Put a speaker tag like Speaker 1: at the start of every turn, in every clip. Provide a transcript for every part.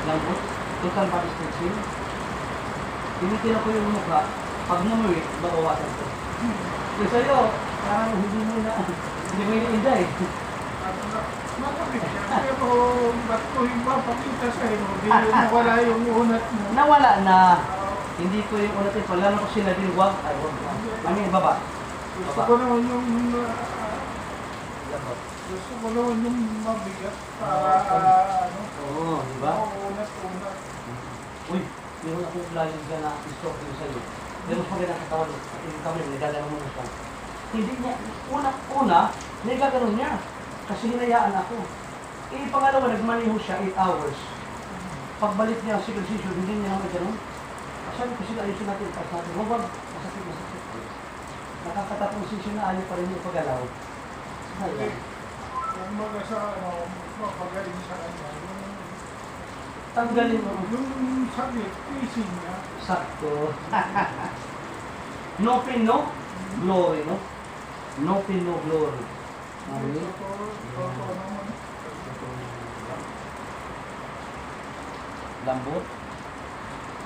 Speaker 1: Lambot. Total body stretching. Tinitin ko yung mukha. Pag namuwi, babawasan ko. Yung sa'yo, parang hindi mo na-enjoy.
Speaker 2: Makamit siya. Pero ba't ko yung mapakita sa'yo? Hindi nawala yung unat mo.
Speaker 1: Nawala na. Hindi ko yung unat ito. Lalo ko sila din, wag. Ay, wag. Ano yung baba?
Speaker 2: Gusto ko naman yung...
Speaker 1: Labot.
Speaker 2: Gusto ko naman yung mabigat para ano?
Speaker 1: Oo, di ba?
Speaker 2: Unat.
Speaker 1: Uy, meron akong lalim dyan na i-stroke din sa'yo. Meron pa rin ang katawan. At yung kamay, nagagano mo na siya. Hindi niya, una, nagagano niya. Kasi hinayaan ako. Pangalawa, nagmaniho siya 8 hours. Pagbalik niya ang circumcision, hindi niya naman gano'n. Sabi ko sila, ayusin natin, pas natin. Huwag, masakit. Nakakatapong session na ayaw pa rin yung paggalaw.
Speaker 2: Okay. Kung baga sa ano, mapagaling sa kanya,
Speaker 1: Tanggalin mo.
Speaker 2: yung sakit, pising niya.
Speaker 1: Sakto. No pain, no glory, no? No pain, no glory. Mami?
Speaker 2: Totoo naman.
Speaker 1: Lambot.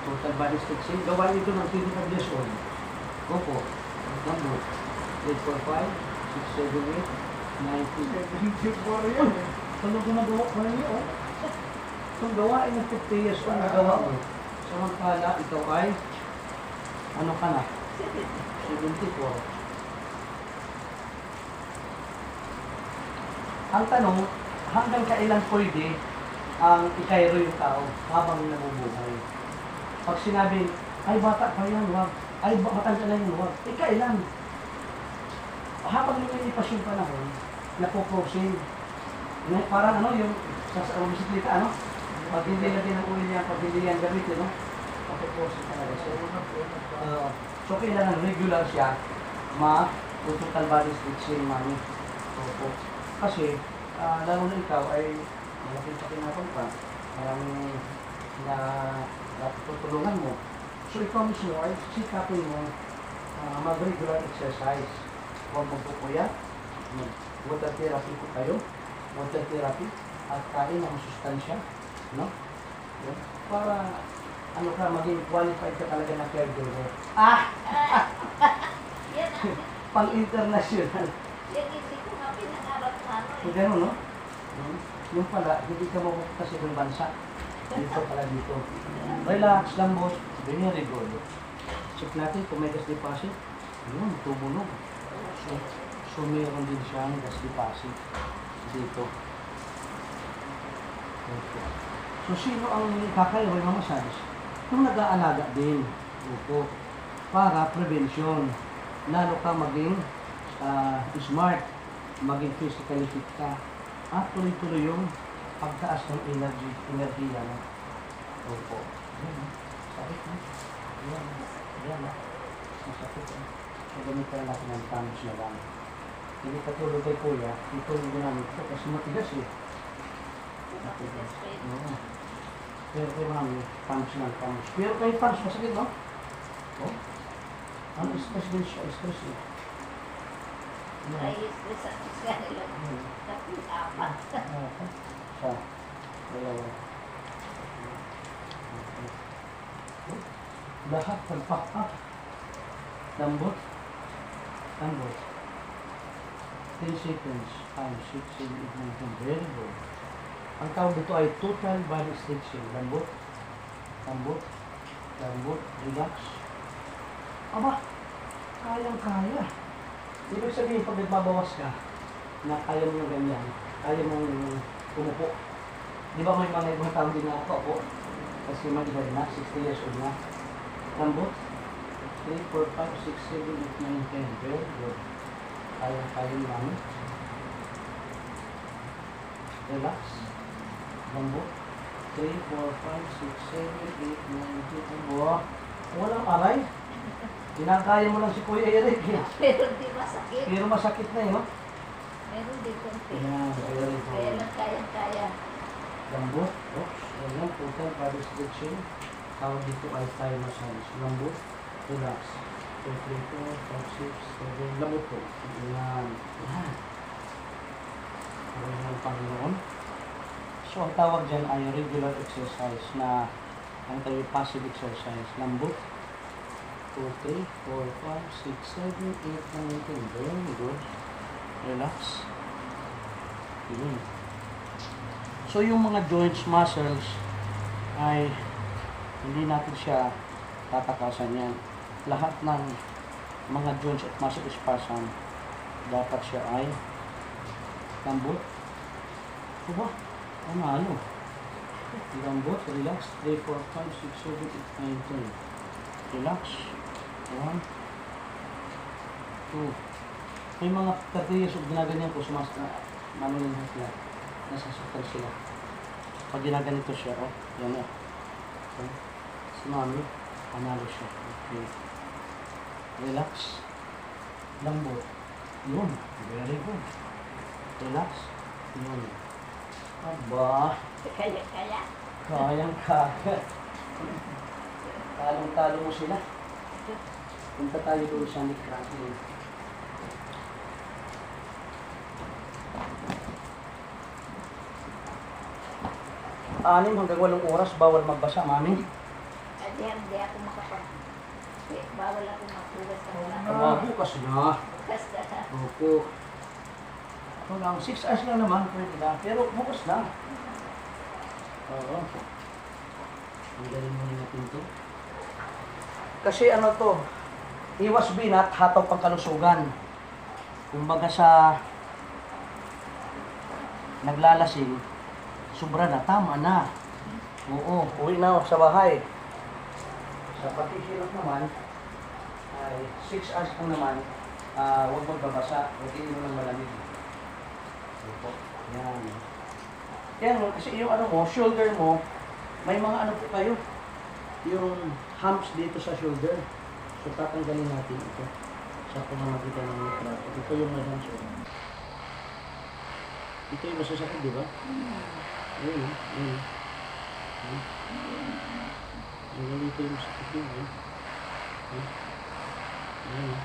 Speaker 1: Total body stretching. Gawain ito ng 25 years old. Go po. Lambot. 8, 4, 5, 6, 7, 8, 9, 10.
Speaker 2: 74 yan eh.
Speaker 1: Kung gumagawa ko na niyo, kung gawain ng 50 years old na gawa mo, samantala, ikaw ay, ano ka na? 74. Ang tanong, hanggang kailan pwede ang ikairo yung tao habang nabubuhay? Pag sinabi, ay bata pa yan, wag. Ay matanda na yun, wag. Kailan? Habang lumilipas yung panahon, napoprosin. Parang ano, yung sa bisikleta, ano? Pag hindi lagyan ng oil yan, pag hindi yan gamitin, no? Napoprosin talaga siya. So kailangan regular siya, total body stretching, mami. So, kasi, lalo na ikaw ay malaking pakinapon pa, maraming tutulungan mo. So ikaw mismo ay sikapin mo mag-regular exercise. Huwag magpupuya, water therapy po kayo, water therapy, at kain ng sustansya, no? Yan. Para ano ka, maging qualified ka talaga na caregiver. Pang-international.
Speaker 3: Yan isip ko nga pinangarap sa ano
Speaker 1: So, gano'n, no? Yung pala, hindi ka mapupunta sa ibang bansa. Dito pala dito. Relax lang, boss. Very good. Check natin kung may gas deposit. Yun, tumunog. So meron din siyang gas deposit dito. Okay. So, sino ang kakayo ay mga massage? Yung nag-aalaga din. Opo. Para prevention. Lalo ka maging smart, maging physically fit ka, at tuloy-tuloy yung pagtaas ng enerhiya mo. Opo. Yan. Sakit na. Yan. Yan. Masakit na. So, gamitan natin ng thumbs na lang. Hindi katulog kay kuya, itulog mo namin ito kasi matigas eh. Matigas. Oo. Pero kay mami, thumbs lang, thumbs. Pero kay thumbs, masakit, no? Oh. Ang stress din siya, stress eh.
Speaker 3: ay stress at siya nila. Tapos apat.
Speaker 1: Siya. Dalawa. Lahat nag-pack up. Lambot. Lambot. 10 seconds. 5, 6, 7, 8, 9, 10. Very good. Ang tawag dito ay total body stretching. Lambot. Lambot. Lambot. Relax. Aba, kayang-kaya. Ibig sabihin, pag nagbabawas ka, na kaya mo yung ganyan, kaya mo yung umupo. Di ba may mga ibang tao din na ako? Kasi mag-edad na, 60 years old na. Lambot. 3, 4, 5, 6, 7, 8, 9, 10. Very good. Kaya-kaya yung namin. Relax. Lambot. 3, 4, 5, 6, 7, 8, 9, 10. Wow. Walang aray. Kinakaya mo lang si Kuya Eric.
Speaker 3: Pero di masakit.
Speaker 1: Pero masakit na yun, no?
Speaker 3: Meron din konti.
Speaker 1: Ayan, very
Speaker 3: Kaya
Speaker 1: good.
Speaker 3: lang kaya-kaya.
Speaker 1: Lambot. Oops. Ayan, total body stretching. Tawag dito ay Thai massage. Lambot. Relax. 2, 3, 4, 5, 6, 7. Lambot po. Ayan. Ayan. Ayan ang Panginoon. So, ang tawag dyan ay regular exercise na ang tayo passive exercise. Lambot. 2, 3, 4, 5, 6, 7, 8, 9, 10. Very good. Relax. Yun. So, yung mga joints, muscles, ay hindi natin siya tatakasan yan. Lahat ng mga joints at muscle spasm, dapat siya ay lambot. Diba? Ano? Lambot, relax. 3, 4, 5, 6, 7, 8, 9, 10. Relax. 1, 2. May mga 30 years of ginaganyan ko manunin sila. Nasasaktan sila. Pag ginaganito siya, oh, yan na. Okay. Si mami, panalo siya. Okay. Relax. Lambot. Yun. Very good. Relax. Yun. Aba.
Speaker 3: Kaya.
Speaker 1: Kayang kaya. Talong-talo mo sila. Punta tayo doon sa neck cracking. 6 hanggang 8 oras, bawal magbasa, mami.
Speaker 3: Hindi ako makapag... Bawal ako magbugas sa mga.
Speaker 1: Bukas na.
Speaker 3: Bukas na.
Speaker 1: Opo. Ito lang, 6 hours lang naman, pwede na. Pero bukas na. Oo. Ang galing mo natin to. Kasi ano to, iwas binat, hataw pang kalusugan. Kumbaga sa naglalasing, sobra na, tama na. Oo, uwi na ako sa bahay. Sa patisirap naman, ay 6 hours po naman, huwag magbabasa, huwag inom ng malamig. Opo, yan. Yan, kasi yung ano mo, shoulder mo, may mga ano po kayo, yung humps dito sa shoulder. So tatanggalin natin ito sa pamamagitan ng neck. Ito yung madang shoulder. Ito yung masasakit, di ba? Ayun, ayun. Ayun, ito yung masakit yun, eh. Ayun.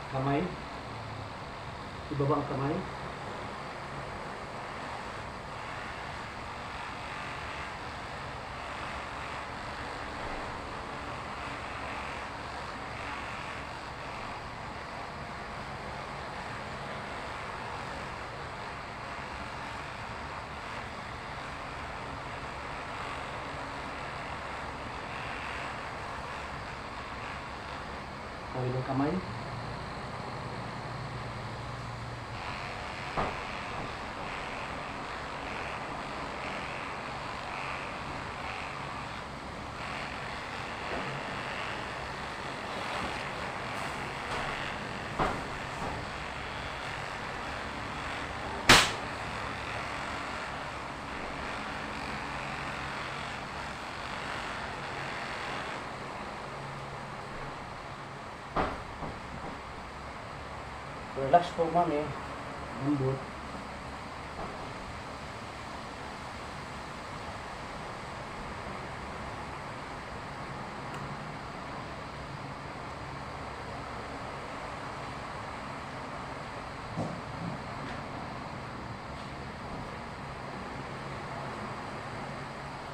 Speaker 1: Kamay. Ibaba ang kamay. kamay. Relax po, mami. Lambot.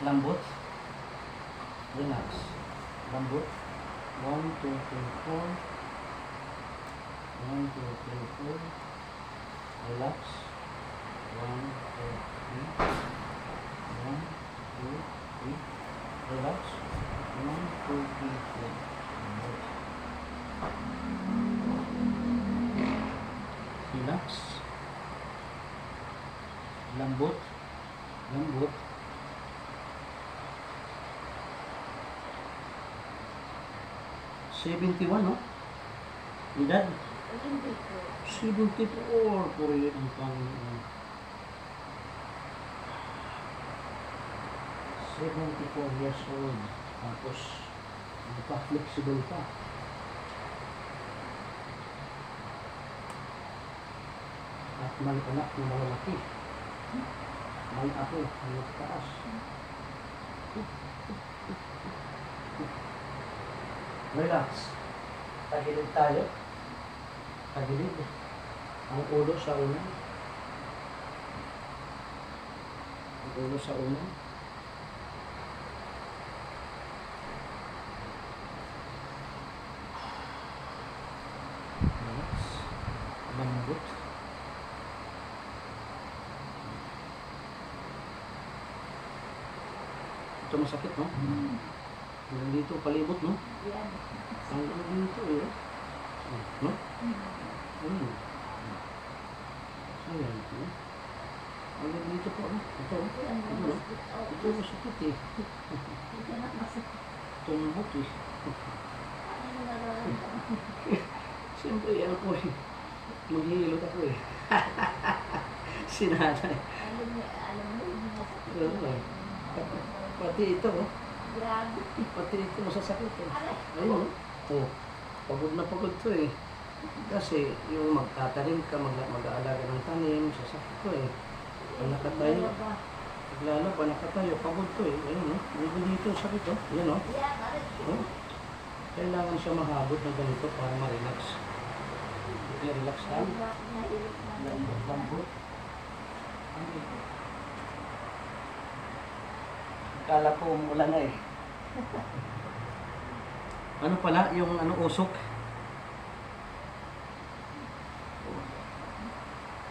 Speaker 1: Lambot. Relax. Lambot. 1, 2, 3, 4. 1, 2, 3, 4. Relax. 1, 2, 3. 1, 2, 3. Relax. 1, 2, 3, 4. Relax. Lambot. Lambot. $71, no? Edad?
Speaker 3: Hindi po.
Speaker 1: 74. Puri ang Panginoon. 74 years old. Tapos, flexible pa. At may anak na malalaki. May ako, may taas. Relax. Tagilid tayo. Tagilid. Ang ulo sa unan. Ang ulo sa unan. Relax. Lambot. Ito masakit, no? Hanggang dito, palibot, no?
Speaker 3: Yan.
Speaker 1: Hanggang dito, eh. No? Ayun. Ayan, no? Hanggang dito po, no? Ito,
Speaker 3: Yan.
Speaker 1: ito, no? Ito masakit, eh.
Speaker 3: Ito na masakit.
Speaker 1: Tumbok, eh.
Speaker 3: Ano nararamdaman?
Speaker 1: Siyempre, ano po, eh. Maghihilot ako, eh. Sinanay.
Speaker 3: Alam mo, yung masakit.
Speaker 1: Oo. Pati ito, oh.
Speaker 3: Grabe.
Speaker 1: Pati ito masasakit, eh.
Speaker 3: Aray.
Speaker 1: Ayun, oh. Pagod na pagod to, eh. Kasi yung magtatanim ka, mag-aalaga ng tanim, sasakit to, eh. Pag nakatayo, paglalaba, nakatayo, pagod to, eh. Ayun, oh. Hindi dito sakit, oh. Yan, oh.
Speaker 3: Yan, aray.
Speaker 1: Oh. Kailangan siya mahabot na ganito para ma-relax. Okay, relax lang.
Speaker 3: Nahilip na.
Speaker 1: Lambot, lambot. Ano ito? Akala ko umulan na, eh. Ano pala, yung ano, usok.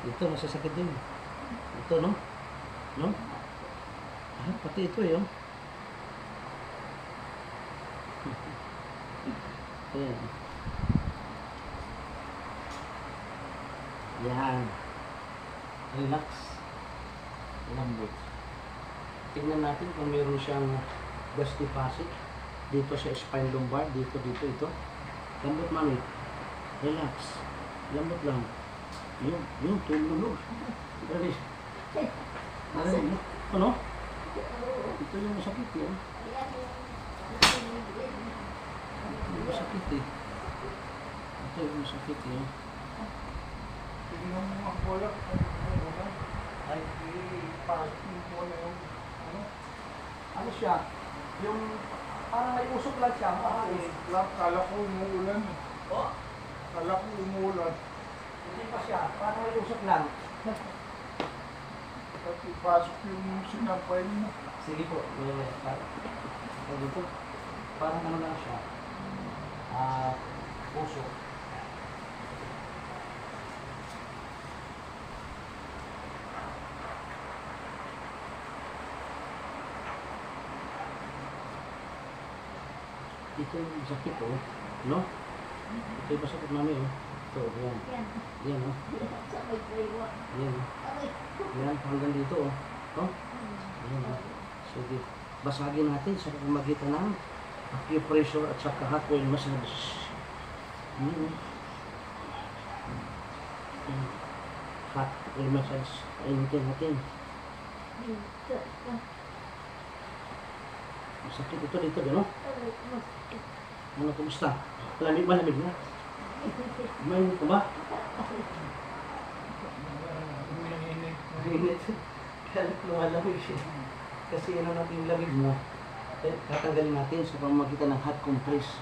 Speaker 1: Ito, masasakit din. Ito, no? No? Ah, pati ito, eh, oh. Ayan. Yan. Relax. Lambot. Tingnan natin kung meron siyang gas deposit dito sa spine lumbar, dito, ito. Lambot, mami. Relax. Lambot lang. Yung tulog. Dali. Dali. Ano? Ito yung masakit, yan. Yung masakit, eh. Ito yung masakit, eh.
Speaker 2: Tingnan mo ang bola.
Speaker 1: Ay, pasok yung bola yung ano siya? Yung parang may usok lang siya. Parang
Speaker 2: Kala ko umuulan.
Speaker 1: oh,
Speaker 2: Kala ko umuulan.
Speaker 1: hindi pa siya. Parang may usok lang.
Speaker 2: At ipasok yung sinampay mo.
Speaker 1: Sige po. Dito. Parang ano lang siya. Usok. Ito yung sakit, oh. No? Ito yung masakit, mami, oh. Ito, yan.
Speaker 3: Yan.
Speaker 1: Yan, oh.
Speaker 3: Sa may baywa.
Speaker 1: Yan, oh.
Speaker 3: Aray.
Speaker 1: Yan, hanggang dito, oh. Oh, yan, oh. Sige. Basagin natin sa pamamagitan ng acupressure at saka hot oil massage. Hot oil massage. Ayunitin natin.
Speaker 3: Dito.
Speaker 1: Masakit ito dito, gano'n?
Speaker 3: Aray. Masakit.
Speaker 1: Ano, kumusta? Malamig na. Mainit ka ba?
Speaker 2: Umiinit.
Speaker 1: Mainit. Kaya lumalamig siya. Kasi ano natin yung lamig mo, tatanggalin natin sa pamamagitan ng hot compress.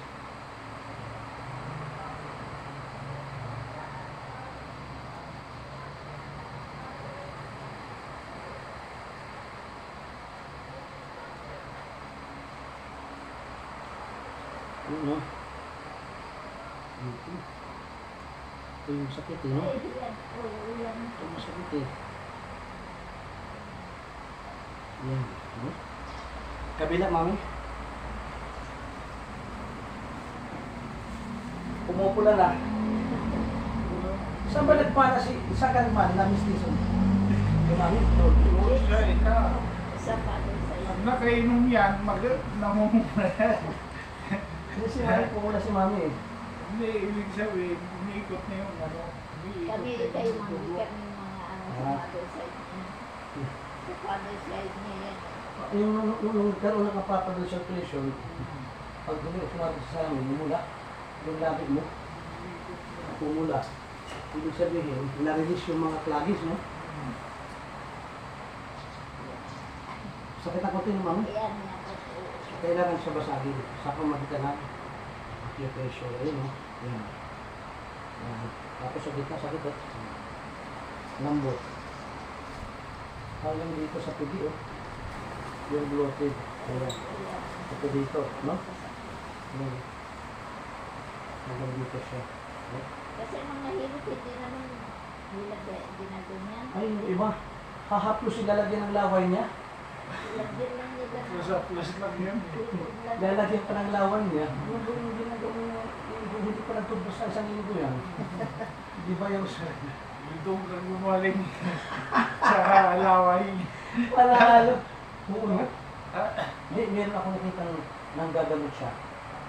Speaker 1: Ano? Ito yung sakit eh, no?
Speaker 3: Ay, yan. Oo, yan.
Speaker 1: Ito yung sakit eh. Yan. Ano? Kabila, mami. Pumupula na. Saan ba nagpana si Saganman na mistiso? Kay mami?
Speaker 2: Oo, siya, ikaw.
Speaker 3: Isa pa doon sa'yo.
Speaker 2: Pag nakainom yan, namumula yan.
Speaker 1: Hindi si mami, pumula si mami eh.
Speaker 2: Hindi, ibig sabihin, umiikot na yung ano. Umiikot
Speaker 3: Kami
Speaker 2: na
Speaker 3: kayo
Speaker 2: yung
Speaker 3: mga
Speaker 2: dugo.
Speaker 3: kami mga ano sa mother side niya. Sa father side niya yan.
Speaker 1: Yung nung nagkaroon ng kapapadal circulation, pag kumapit sa amin, lumula, yung labig mo, pumula. Ibig sabihin, na-release yung mga cloggies, no? Sakit ang konti ng mami.
Speaker 3: Ayan yan. Oo.
Speaker 1: Kailangan siya basagin sa pamagitan ng acupressure. Ayun, no? Yan. Yan. Tapos sa gitna, sakit, eh. Lambot. Hanggang dito sa pigi, oh. Yung bloated. Ayan.
Speaker 3: Ayan.
Speaker 1: Ito dito, no? Yan. Hanggang dito siya. No?
Speaker 3: Kasi mga hirap, hindi naman ginagawa
Speaker 1: Ay, yung iba. Hahaplos yung lalagyan ng laway niya.
Speaker 3: Lagyan lang nila.
Speaker 2: Plus lang yan.
Speaker 1: Lalagyan pa ng laway niya. Yung ginagawa niya, yung hindi pa nagtubos sa isang linggo yan. Di ba yung
Speaker 2: Doon kang gumaling sa laway.
Speaker 1: panalo? Oo nga. Hindi, meron ako nakita ng gagamot siya.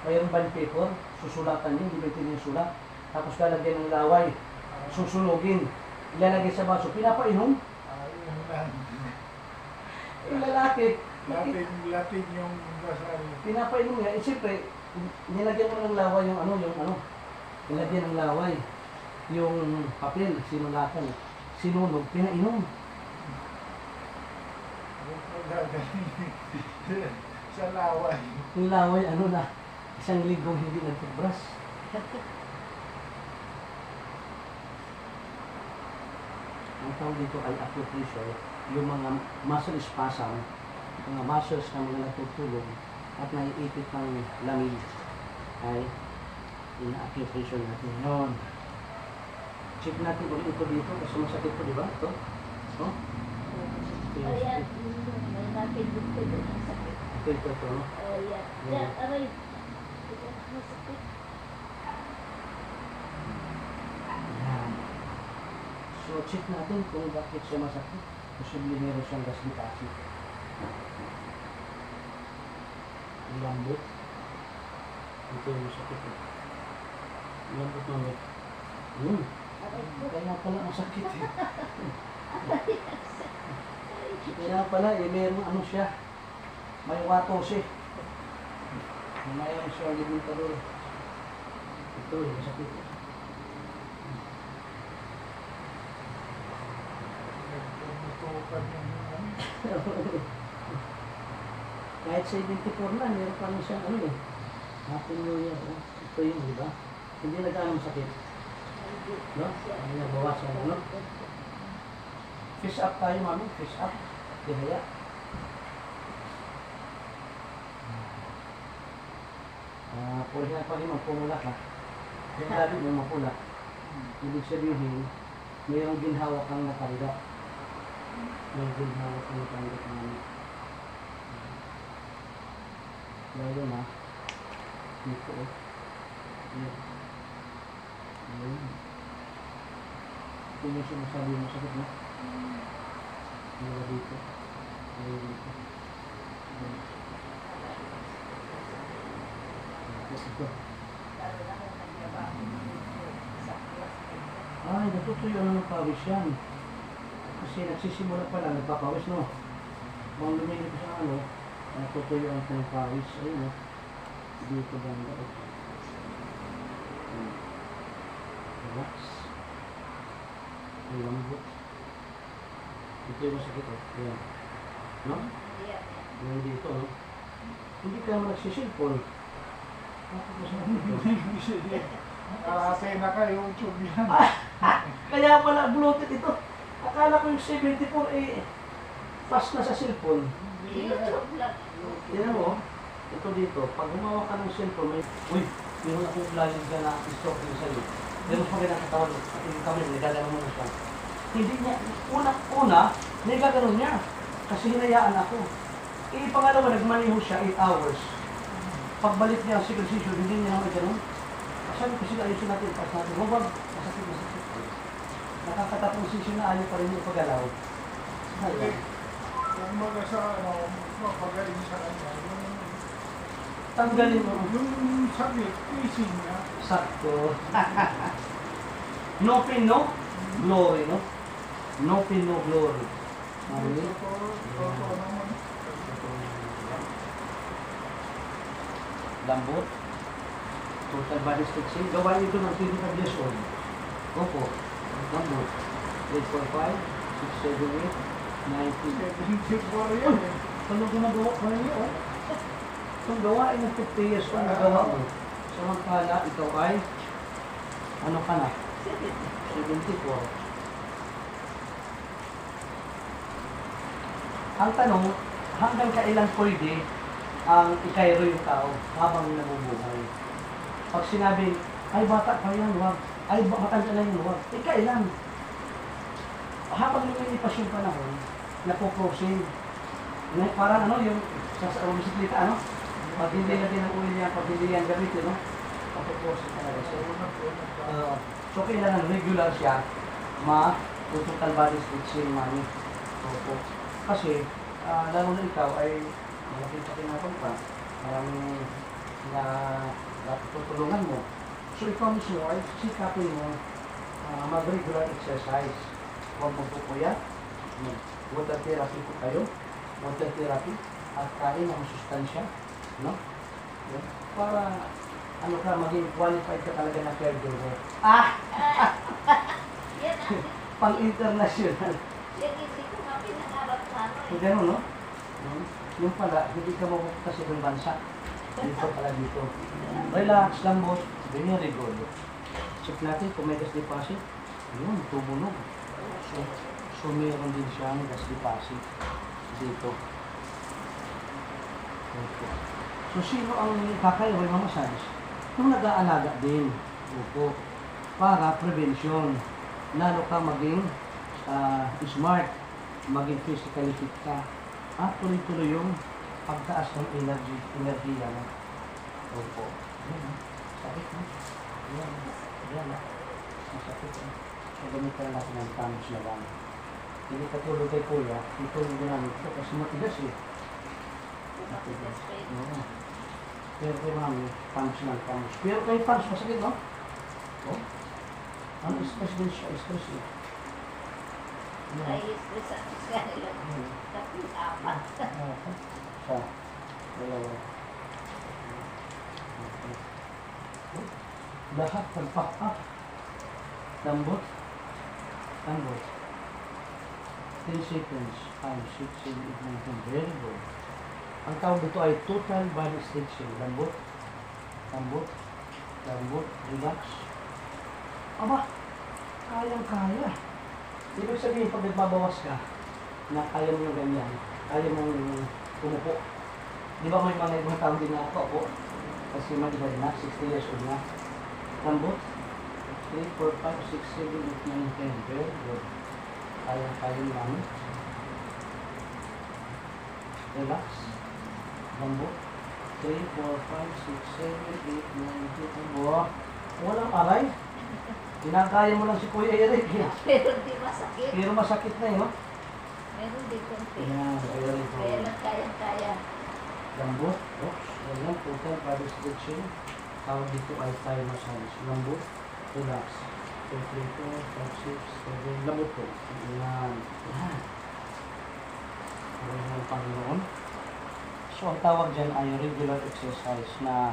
Speaker 1: Mayroong bond paper, susulatan niya, hindi ba ito yung sulat. Tapos lalagyan ng laway, susunugin, ilalagay sa baso, pinapainom.
Speaker 2: Ayun lang.
Speaker 1: Yung lalaki,
Speaker 2: Latin yung basal.
Speaker 1: pinapainom niya. Eh, siyempre, nilagyan mo ng laway yung ano, nilagyan ng laway. Yung papel, sinulatan, sinunog, pinainom.
Speaker 2: Sa laway.
Speaker 1: Yung laway, ano na, isang linggong hindi nagtubras. Ang tawag dito ay acupressure, yung mga muscle spasm, mga muscles na mga nagtutulog at naiipit ng lamig ay ina-acupressure natin yun. Check natin ulit ito dito kasi masakit po, di ba? Ito? Ito? Ito yung
Speaker 3: Ayan,
Speaker 1: sakit.
Speaker 3: may napindot ko doon ang sakit.
Speaker 1: Ito, no?
Speaker 3: Ayan. Yan, aray. Ayan, masakit.
Speaker 1: Ayan. So, check natin kung bakit siya masakit. Posible meron siyang gastric acid. Lambot. Ito yung masakit. Lambot namin.
Speaker 3: Aray ko.
Speaker 1: Kaya pala masakit eh. Kaya pala eh, meron ano siya. May watos eh. Mayroon siya limitador. Ito yung masakit.
Speaker 2: Nagtutukan yung ano.
Speaker 1: Kahit 74 na, meron pa rin siyang ano eh. Happy New Year. Oh. Ito yung, di ba? Hindi nagkaroon sakit. No? Hindi nabawasan, ano? Fish up tayo, mami. Fish up. Dihaya. Pwede na pa rin magpumula ka. Yung labi mo mapula. Ibig sabihin, mayroong ginhawa kang natanggap. May ginhawa kang natanggap namin. Lalo na, dito eh. Yan. Ito yung sinasabi mo sakit, no? Wala dito. Wala dito. Ito. Ay, natutuyo na ng pawis yan. Kasi nagsisimula pa lang, nagpapawis, no? Kung lumili ko sa ano, natutuyo ang ng pawis. Ayun, no? Dito banda. Relax. Ang lambot. Ito yung masakit, oh. Ayan. No? Yung dito, no? Hindi ka naman nagsisilpon. Bakit mo sa
Speaker 2: Ate na kayo, YouTube yan.
Speaker 1: Kaya pala bloated ito. Akala ko yung 74 eh fast na sa cellphone.
Speaker 3: YouTube lang.
Speaker 1: Tignan mo, ito dito, pag gumawa ka ng cellphone, may... Uy, meron akong lagi ka na stroke din sa'yo. Meron pa kaya nakatawag, yung kami, nagagano mo na siya. Hindi niya, una, nagagano niya. Kasi hinayaan ako. Eh, pangalawa, nagmaniho siya 8 hours. Pagbalik niya ang circumcision, hindi niya naman ganun. Sabi ko sila, ayusin natin, pas natin. Huwag, masakit. Nakakatatong session na ayaw pa rin yung pag-alaw.
Speaker 2: Okay. Kung mga sa ano, mapagaling sa kanya,
Speaker 1: Tanggalin mo.
Speaker 2: yung sakit, ising niya.
Speaker 1: Sakto. No pain, no glory, no? No pain, no glory. Amen.
Speaker 2: Totoo naman.
Speaker 1: Lambot. Total body stretching. Gawain ito ng 25 years old. Opo. Lambot. 8.5, 6, 7, 8,
Speaker 2: 74 yan eh.
Speaker 1: Ano ginagawa ko na yun? Kung gawain ng 50 years old, nagawa mo. Samantala, ikaw ay, ano ka na? 74. Ang tanong, hanggang kailan pwede ang ikairo yung tao habang nabubuhay? Pag sinabi, ay bata pa yan, wag. Ay matanda na yun, wag. Kailan? Habang lumilipas yung panahon, napoprosin. Parang ano, yung sa bisikleta, ano? Pag hindi natin ang oil yan, pag hindi yan gamitin, no? Napoprosin talaga siya. So, kailangan regular siya, total body stretching, mani. Opo. Kasi, lalo na ikaw ay malaking pakinapon pa, maraming na tutulungan mo. So, ikaw mismo ay sikapin mo mag-regular exercise. Huwag magpupuyat, water therapy po kayo, water therapy, at kain ng sustansya, no? Yeah. Para, ano ka, maging qualified ka talaga na caregiver.
Speaker 3: Yan ang
Speaker 1: Pang-international.
Speaker 3: yan isip ko nga pinangarap sa ano
Speaker 1: So,
Speaker 3: eh.
Speaker 1: gano'n, no? Yung pala, hindi ka mapupunta sa ibang bansa. Dito pala dito. Relax lang, boss. Very good. Check natin kung may gas deposit. Yun, tumunog. So meron din siyang gas deposit dito. Okay. So, sino ang kakayo ay mamassage? Kung nag-aalaga din. Opo. Para prevention. Lalo ka maging smart. Maging physically fit ka. At tuloy-tuloy yung pagtaas ng energy mo. Opo. Yan. Sakit mo. Yan. Yan. Masakit. So, gamitan natin ng thumbs na lang. Hindi katulog kay kuya. Ito yung ginamit ko kasi matigas eh.
Speaker 3: Matigas pa yun.
Speaker 1: Oo. Pero kay mami, thumbs lang, thumbs. Pero kay thumbs, masakit, no? Oh. Ang stress din siya, stress eh. Yan.
Speaker 3: Ay, stress ang kanila. Tapos apat.
Speaker 1: Sa dalawa. Okay. Lahat pagpak-up. Lambot. Lambot. 10 seconds. 5, 6, 7, 8, 9, 10. Very good. Ang tawag dito ay total body stretching. Lambot. Lambot. Lambot. Relax. Aba, kayang-kaya. Ibig sabihin, pag nagbabawas ka, na kaya mo yung ganyan, kaya mo yung umupo. Di ba may mga ibang tao din na ako po? Kasi mag-edad na, 60 years old na. Lambot. 3, 4, 5, 6, 7, 8, 9, 10. Very good. Kaya yung namin. Relax. Lambot. 3, 4, 5, 6, 7, 8, 9, 10. Wow. Walang aray. Kinakaya mo lang si Kuya Eric. Eh.
Speaker 3: Pero di masakit.
Speaker 1: Pero masakit na eh, no?
Speaker 3: Meron din konti.
Speaker 1: Ayan, Kuya Eric.
Speaker 3: Kaya lang kayang-kaya.
Speaker 1: Lambot. Oops. Ayan, total body stretching. Tawag dito ay thigh massage. Lambot. Relax. 2, 3, 4, 5, 6, 7. Lambot po. Ayan. Ayan. Ayan ang Panginoon. So, ang tawag dyan ay regular exercise na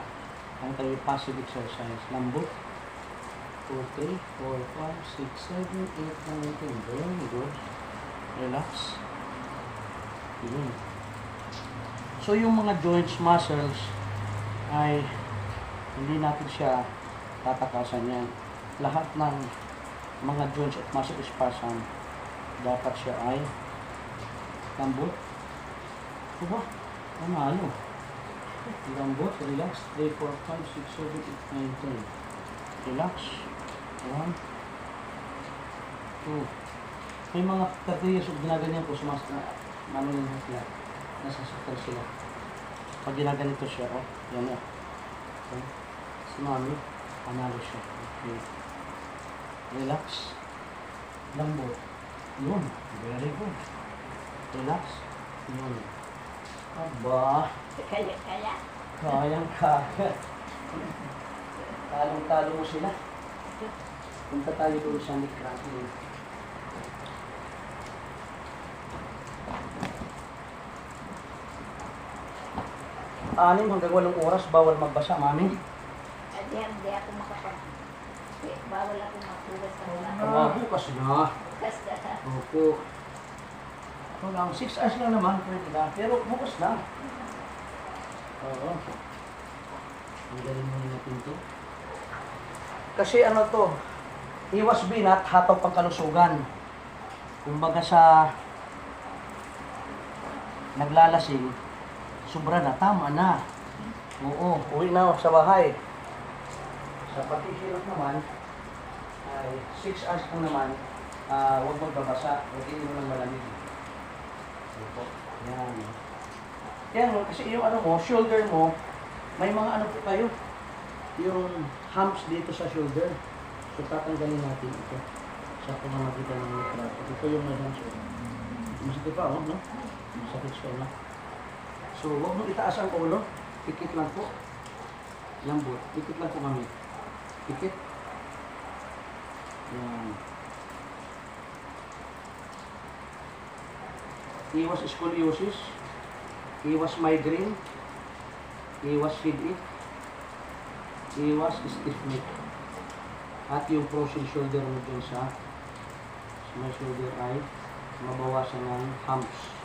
Speaker 1: ang tayo passive exercise. Lambot. 2, 3, 4, 5, 6, 7, 8, 9, 10. Very good. Relax. Yun. So, yung mga joints, muscles, ay hindi natin siya tatakasan yan. Lahat ng mga joints at muscle spasm, dapat siya ay lambot. Diba? Ano? Lambot, relax. 3, 4, 5, 6, 7, 8, 9, 10. Relax. 1, 2. May mga 30 years of ginaganyan ko sa manunin sila. Nasasaktan sila. Pag ginaganito siya, oh, yan o. Okay. Si mami, panalo siya. Okay. Relax. Lambot. Yun. Very good. Relax. Yun. Aba.
Speaker 3: Kaya.
Speaker 1: Kayang-kaya. Talong-talo mo sila. Punta tayo doon sa neck cracking. Anim hanggang 8 oras, bawal magbasa, mami.
Speaker 3: Hindi ako makapag... Bawal ako magpugas ng
Speaker 1: Bukas na.
Speaker 3: bukas na.
Speaker 1: Opo. Ito lang, 6 hours lang naman, pwede na. Pero bukas na. Oo. Ang galing mo natin ito. Kasi ano to, iwas binat, hataw pang kalusugan. Kumbaga sa naglalasing, sobra na, tama na. Oo, uwi na ako sa bahay. Sa paghihirap naman, ay 6 hours lang naman, huwag magbabasa, huwag mo ng malamig. Opo, yan. Yan, kasi yung ano mo, shoulder mo, may mga ano po kayo, yung humps dito sa shoulder. So tatanggalin natin ito sa pamamagitan ng nitrato. Ito yung may humps. Masakit pa, no? Masakit siya, no? So, huwag mong itaas ang ulo. Pikit lang po. Lambot. Pikit lang po kami. Pikit. Yan. Iwas scoliosis. Iwas migraine. Iwas headache. Iwas stiff neck. At yung frozen shoulder mo dyan sa my shoulder ay mabawasan ng humps.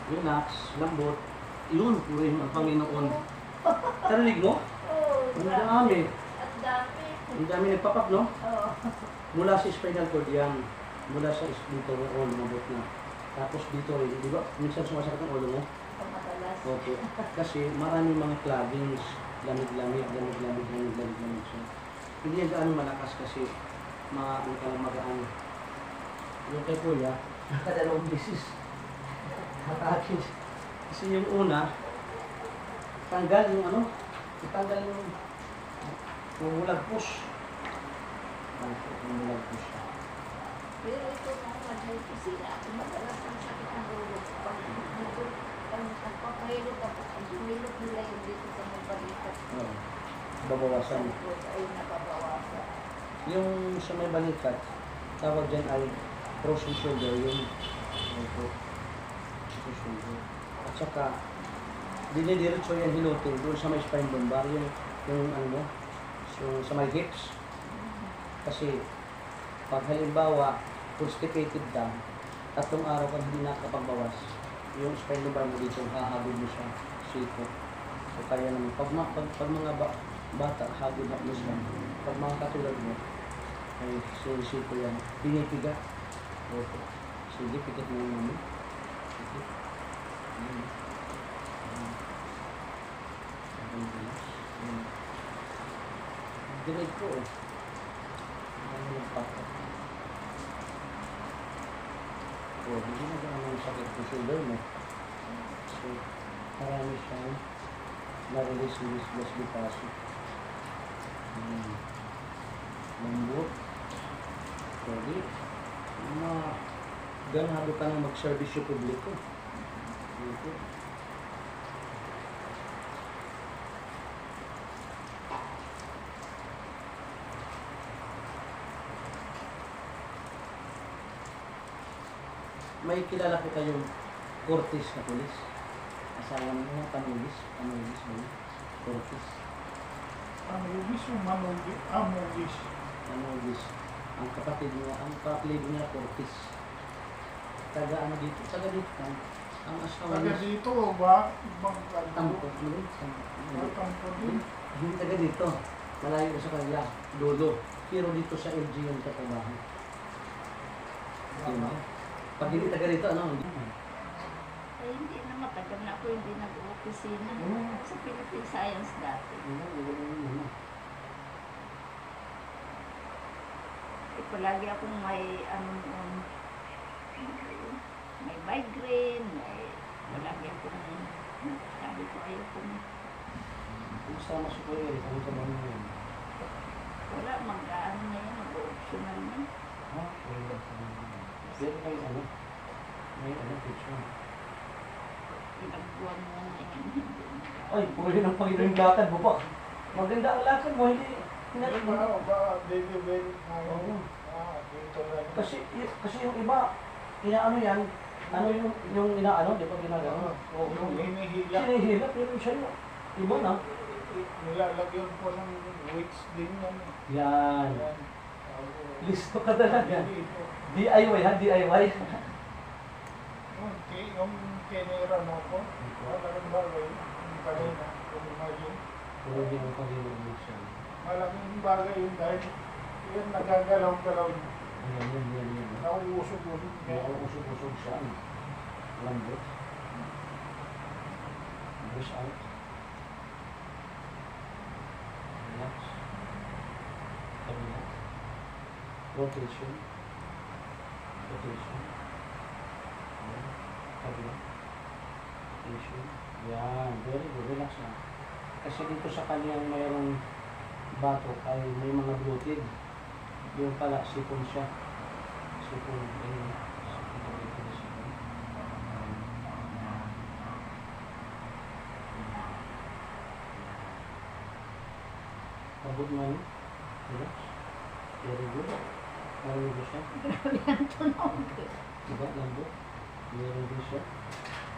Speaker 1: Relax, lambot. Yun, purihin ang Panginoon. Narinig mo?
Speaker 3: Oo.
Speaker 1: Ang dami.
Speaker 3: Ang dami.
Speaker 1: Ang dami nagpapak, no?
Speaker 3: Oo.
Speaker 1: Mula sa spinal cord yan. Mula sa dito, lumabot na. Tapos dito rin, di ba? Minsan sumasakit ang ulo mo.
Speaker 3: Madalas.
Speaker 1: Okay. Kasi maraming mga cloggings. Lamig-lamig. So, hindi yan gaano malakas kasi ano ka lang magaan. Yung kay Kuya, nakadalawang beses. Matakis. Kasi yung una, tanggal yung ano, itanggal yung mulagpus. Yung mulagpus.
Speaker 3: Pero ito mga mag-opisina, ako madalas ang sakit ng ulo. Pag nagpapahilot ako, ang humilot nila yung dito sa mga balikat.
Speaker 1: Oo. Babawasan.
Speaker 3: Ay nababawasan.
Speaker 1: Yung sa may balikat, tawag dyan ay frozen shoulder, yung shoulder. At saka, dinidiretso yan hinutin doon sa may spine lumbar, yung ano mo, so, sa may hips. Kasi, pag halimbawa, constipated ka, 3 araw ka hindi nakakapagbawas, yung spine lumbar mo dito, hahagod mo siya, siko. So, kaya naman, pag mga bata, hagod na siya. Pag mga katulad mo, ay siko yan, pinipiga. Okay. Sige, pikit mo naman. Pikit. Dinig ko eh. Ano nagpapa? Oh, hindi na ba ang sakit ko shoulder mo? So, marami siyang na-release with this bipaso. Lambot. Pwede. Ganado ka na mag-service yung publiko. Dito. May kilala ko kayong Cortez na pulis. Asawa mo, Panulis ba yun? Cortez.
Speaker 2: Manugis yung manugis. Amugis.
Speaker 1: Panulis. Ang kapatid niya, ang kapatid niya Cortez. Taga ano dito? Taga dito ka. Ang asawa
Speaker 2: Taga
Speaker 1: niya.
Speaker 2: dito ba? Ibang
Speaker 1: Tampo.
Speaker 2: Tampo din.
Speaker 1: Hindi taga dito. Malayo ko sa kanila. Lolo. Pero dito sa LG yung katrabaho. Diba? Pag hindi taga dito, ano?
Speaker 3: Eh, hindi na matagal na ako hindi nag-opisina. Sa Philippine Science dati. Eh, palagi akong may, may migraine, palagi akong, sabi ko ayaw kong,
Speaker 1: Kumusta mas ko eh? Ano ka ba ngayon?
Speaker 3: wala, mag-ano na yun, mag-optional na.
Speaker 1: Ha? Pero kayo ano? May ano, picture.
Speaker 3: Ilang buwan mo na yun, hindi na.
Speaker 1: Ay, puro yun ang Panginoon yung lakad mo pa. Maganda ang lakad mo, hindi.
Speaker 2: Ano ba? Baby bell.
Speaker 1: Oo.
Speaker 2: Dito lang.
Speaker 1: Kasi yung iba, inaano yan, ano yung inaano, di ba ginagawa? Oo,
Speaker 2: Yung hinihila.
Speaker 1: Sinihila, pero siya yung iba na.
Speaker 2: Nilalagyan po ng weights din yan.
Speaker 1: Yan.
Speaker 2: Yan.
Speaker 1: Listo ka talaga.
Speaker 2: Dito.
Speaker 1: DIY ha, DIY.
Speaker 2: Yung kinira mo ko, malaking bagay. Yung kanina, yung imagine.
Speaker 1: Puro yun ang Panginoon mo siya.
Speaker 2: Malaking bagay yun dahil yan nagagalaw-galaw.
Speaker 1: Yan.
Speaker 2: Nauusog-usog
Speaker 1: Kaya
Speaker 2: niya.
Speaker 1: ako usog-usog siya. Lambot. Brush out. Relax. Kabila. Rotation. Rotation. Yan. Kabila. Rotation. Yan. Very good. Relax lang. Kasi dito sa kanyang mayroong bato ay may mga bloated. Yung pala, sipon siya. Sipon. Ayun. Sipon dito na sipon. Abot mo ano? Relax. Very good. Meron din siya.
Speaker 3: Grabe ang tunog.
Speaker 1: Diba? Lambot. Meron din siya.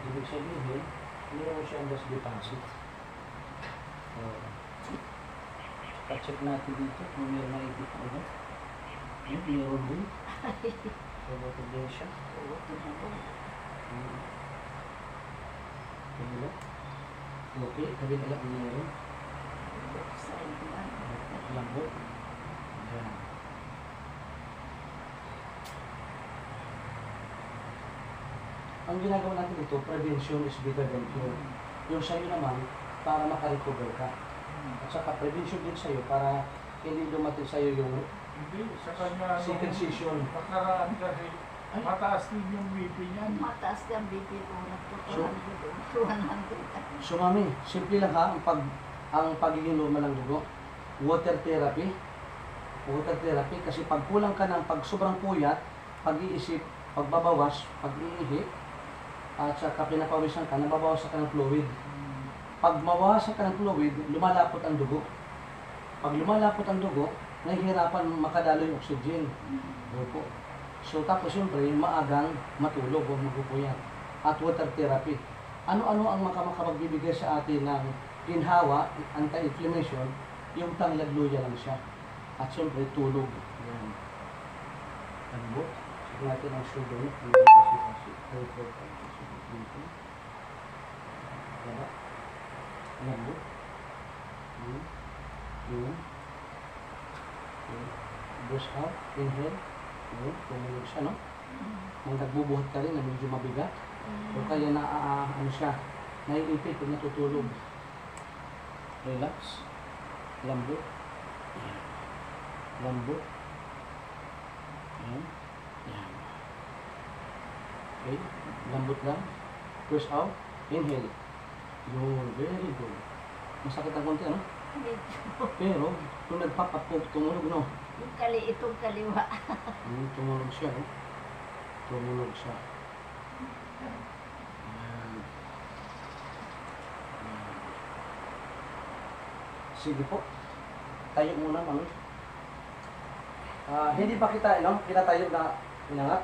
Speaker 1: Ibig sabihin, meron siya ang gas deposit. Pa-check natin dito kung meron naipit na ulit. Meron din. So, bakit din siya?
Speaker 3: Oo, tunog.
Speaker 1: Kabila. Okay, kabila lang meron.
Speaker 3: Side lang.
Speaker 1: Lambot. Yan. Ang ginagawa natin dito, prevention is better than cure. Yung sa'yo naman, para makarecover ka. At saka prevention din sa'yo para hindi dumating sa'yo yung
Speaker 2: Hindi, sa kanya
Speaker 1: second session.
Speaker 2: nakaraan kasi mataas din yung BP niyan.
Speaker 3: Mataas ka ang BP ko na
Speaker 1: So-
Speaker 3: 200.
Speaker 1: So mami, simple lang ha, ang pagiging normal ng dugo. Water therapy. Water therapy kasi pag kulang ka ng pag sobrang puyat, pag-iisip, pagbabawas, pag-iihi, at saka pinapawisan ka, nababawasan ka ng fluid. Pag mawawasan ka ng fluid, lumalapot ang dugo. Pag lumalapot ang dugo, nahihirapan makadalo yung oxygen. Opo. So tapos siyempre, maagang matulog o magpupuyat. At water therapy. Ano-ano ang makamagbibigay sa atin ng ginhawa, anti-inflammation, yung tanglagluya lang siya. At siyempre, tulog. Yan. Lambot. Sige natin ang sugar niya. Diba? Lambot. Brush out. Inhale. Yun. Tumulog siya, no? Kung nagbubuhat ka rin na medyo mabigat, o kaya ano siya, naiipit pag natutulog. Relax. Lambot. Yan. Lambot. Yan. Yan. Okay. Lambot lang. Press out. Inhale. Yun. Very good. Masakit ang konti, ano?
Speaker 3: Medyo.
Speaker 1: Pero, kung nag-pop up po, tumunog, no?
Speaker 3: Itong kaliwa.
Speaker 1: Tumunog siya, no? Tumunog siya. Yan. Yan. Sige po. Tayo muna, mami. Hindi pa kita, no? Kita tayo na inangat.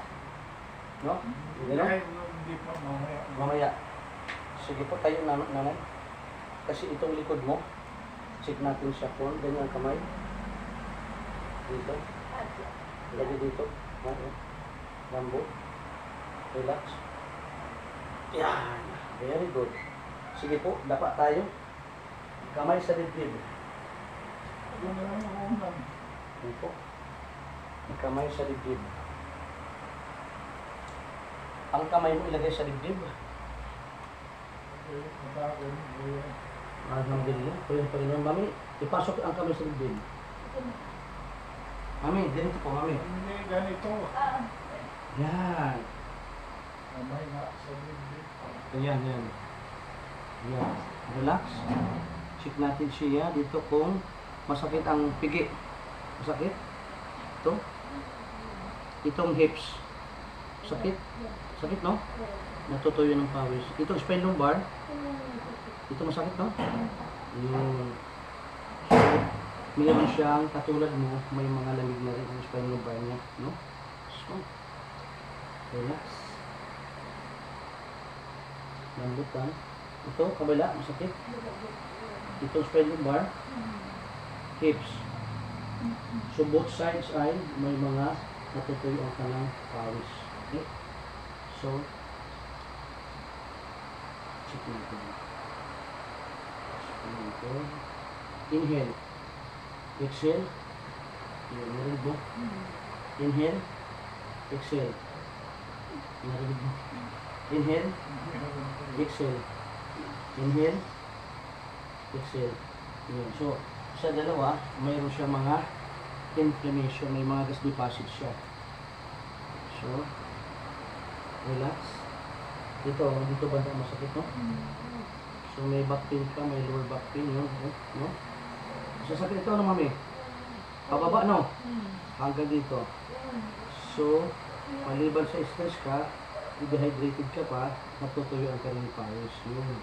Speaker 1: No? Hindi, no?
Speaker 2: Hindi pa mamaya.
Speaker 1: Mamaya. Sige po, tayo na, nanay. Kasi itong likod mo, check natin siya po. Ganyan ang kamay. Dito. Lagi dito. Yan. Lambo. Relax. Yan. Very good. Sige po, dapat tayo. Kamay sa dibdib.
Speaker 2: Ano na lang ang ulam.
Speaker 1: Yan po. Kamay sa dibdib. Ang kamay mo ilagay sa dibdib.
Speaker 2: Matagal.
Speaker 1: Alhamdulillah. Pero yung Panginoon, mami, ipasok ang kamay sa dibdib. Mami, ganito po, mami.
Speaker 2: Hindi ganito.
Speaker 1: Yan.
Speaker 2: Kamay nga sa bibig.
Speaker 1: Ayan, yan. Yan. Relax. Check natin siya dito kung masakit ang pigi. Masakit? Ito. Itong hips. Sakit? Sakit, no? Natutuyo ng pawis. Itong spine lumbar. Ito masakit, no? Yun. So, mayroon siyang katulad mo, may mga lamig na rin ang spine lumbar niya, no? So, relax. Lambutan. Ito, kabila, masakit. Ito, spine lumbar. Hips. So, both sides ay may mga natutuyo ang kanang pawis. Okay? So, check natin. Ito. Inhale. Exhale. Yun, narinig mo. Inhale. Exhale. Narinig mo. Inhale. Exhale. Inhale. Exhale. Yun. So, sa dalawa, mayroon siya mga inflammation, may mga gas deposit siya. So, relax. Dito banda masakit, no? So, may back pain ka, may lower back pain, no? No? Sasakit ito, ano, mami? Pababa, no? Hanggang dito. So, maliban sa stress ka, dehydrated ka pa, natutuyo ang kanyang pawis. Yun.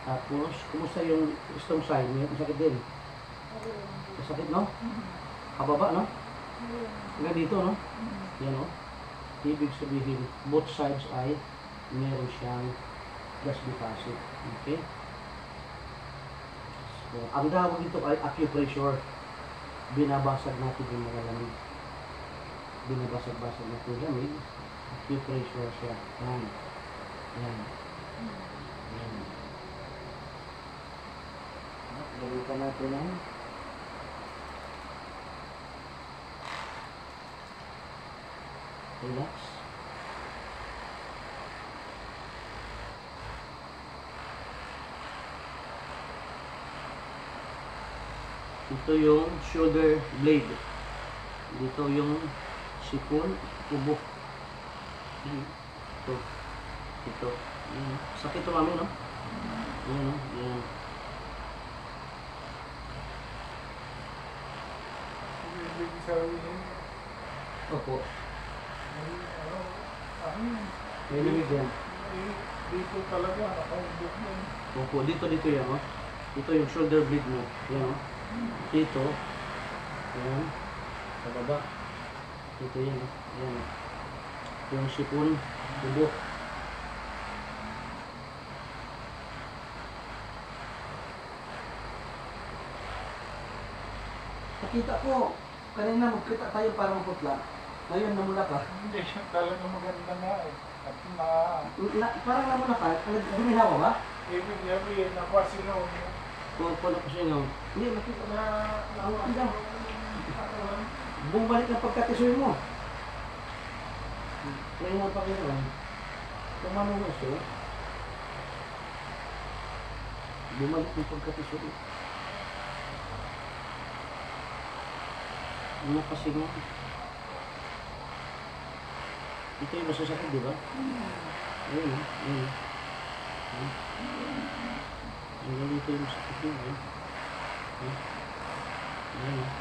Speaker 1: Tapos, kumusta yung stone side? May masakit din. Masakit, no? Pababa, no? Hanggang dito, no? Yan, no? Ibig sabihin, both sides ay meron siyang gas deposit. Okay? So, ang tawag dito ay acupressure. Binabasag natin yung mga lamig. Binabasag-basag natin yung lamig. Acupressure siya. Yan. Yan. Yan. Galitan natin yan. Relax. Ito yung shoulder blade. Dito yung sipon, ubo. Ito. Ito. Yan. Sakit ito, mami, no? Yan, no? Yan.
Speaker 2: Ibig sabihin,
Speaker 1: Opo.
Speaker 2: ano,
Speaker 1: May lamig yan.
Speaker 2: dito talaga, nakaubog yan.
Speaker 1: Opo, dito yan, no? Ito yung shoulder blade mo. Yan, no? Dito. Yan. Sa baba. Dito yan, no? Yan. Yung sipon, ubo. Nakita ko, kanina magkita tayo para maputla. Ngayon namula ka.
Speaker 2: Hindi siya talaga maganda nga eh. At
Speaker 1: Parang namula ka, guminawa ba?
Speaker 2: ibig sabihin, napasilaw mo.
Speaker 1: Kung paano ko siya ngayon. Hindi, nakita
Speaker 2: Na,
Speaker 1: Ang bumalik ang pagkatisoy mo. Ngayon ang pakiram. Tumano mo siya. Bumalik ang pagkatisoy. Ano kasi nga? Ito yung masasakit, di ba? Ayun, ayun. Ayun, dito yung masakit yun, eh. Ayun.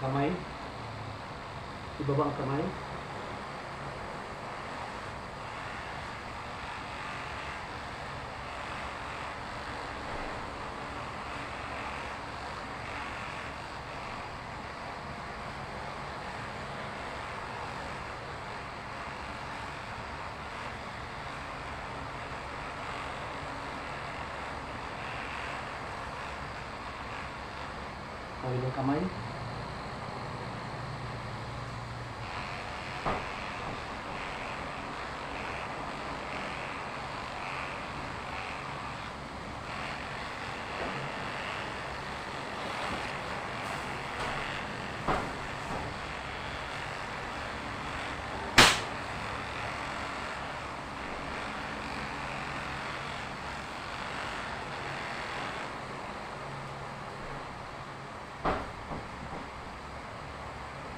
Speaker 1: Kamay. Ibaba ang kamay. Kabilang kamay.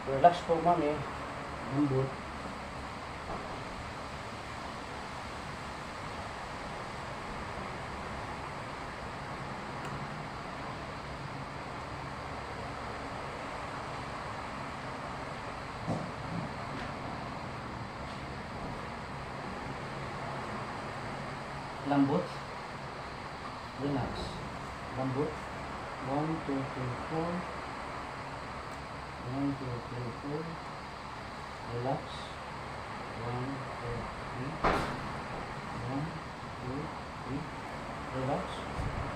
Speaker 1: Relax po, mami. Lambot. Lambot. Relax. Lambot. 1, 2, 3, 4. 1, 2, 3, 4. Relax. 1, 2, 3. 1, 2, 3. Relax.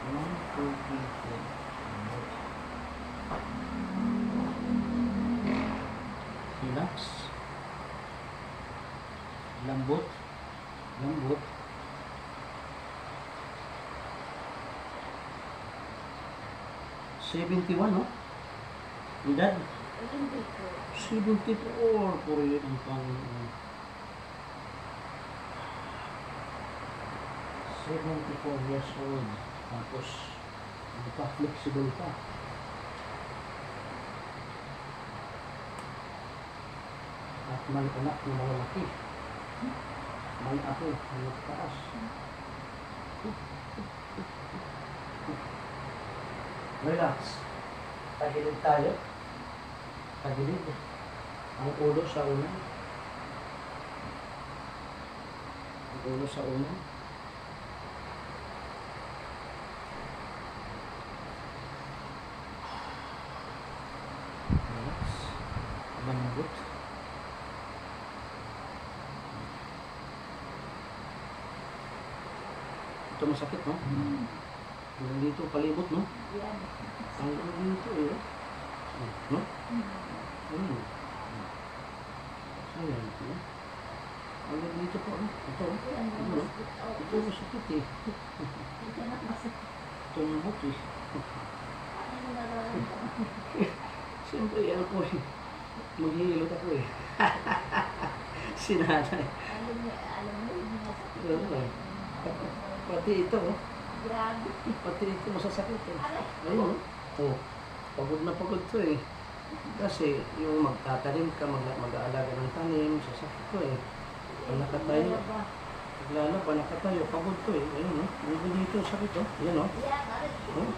Speaker 1: 1, 2, 3, 4. Relax. Lambot. Lambot. $71, no? Edad? 74. Puro yun ang pang... 74 years old. Tapos, hindi pa, flexible pa. At may anak na malalaki. May apo, may taas. Relax. Tagilid tayo. Tagilid. Ang ulo sa unan. Ang ulo sa unan. Relax. Lambot. Ito masakit, no? Hanggang dito, palibot, no?
Speaker 3: Yan.
Speaker 1: Hanggang dito, eh. No? Ayun. Ayan, no? Hanggang dito po, no? Ito, no?
Speaker 3: Yan.
Speaker 1: Ano, no? Ito masakit, eh.
Speaker 3: Ito na masakit.
Speaker 1: Ito lambot, eh.
Speaker 3: Ano nararamdaman?
Speaker 1: Siyempre, ano po, eh. Maghihilot ako, eh. Sinanay.
Speaker 3: Alam mo yung masakit.
Speaker 1: Oo, eh. Pati ito, oh.
Speaker 3: Grabe.
Speaker 1: Pati ito masasakit, eh.
Speaker 3: Aray.
Speaker 1: Ayun, oh. Pagod na pagod to, eh. Kasi yung magtatanim ka, mag-aalaga ng tanim, sasakit to, eh. Pag nakatayo,
Speaker 3: Ba?
Speaker 1: lalo pa nakatayo, pagod to, eh. Ayun, oh. Ayun dito, sakit, oh. Yan, oh.
Speaker 3: Yan, aray.
Speaker 1: Oh.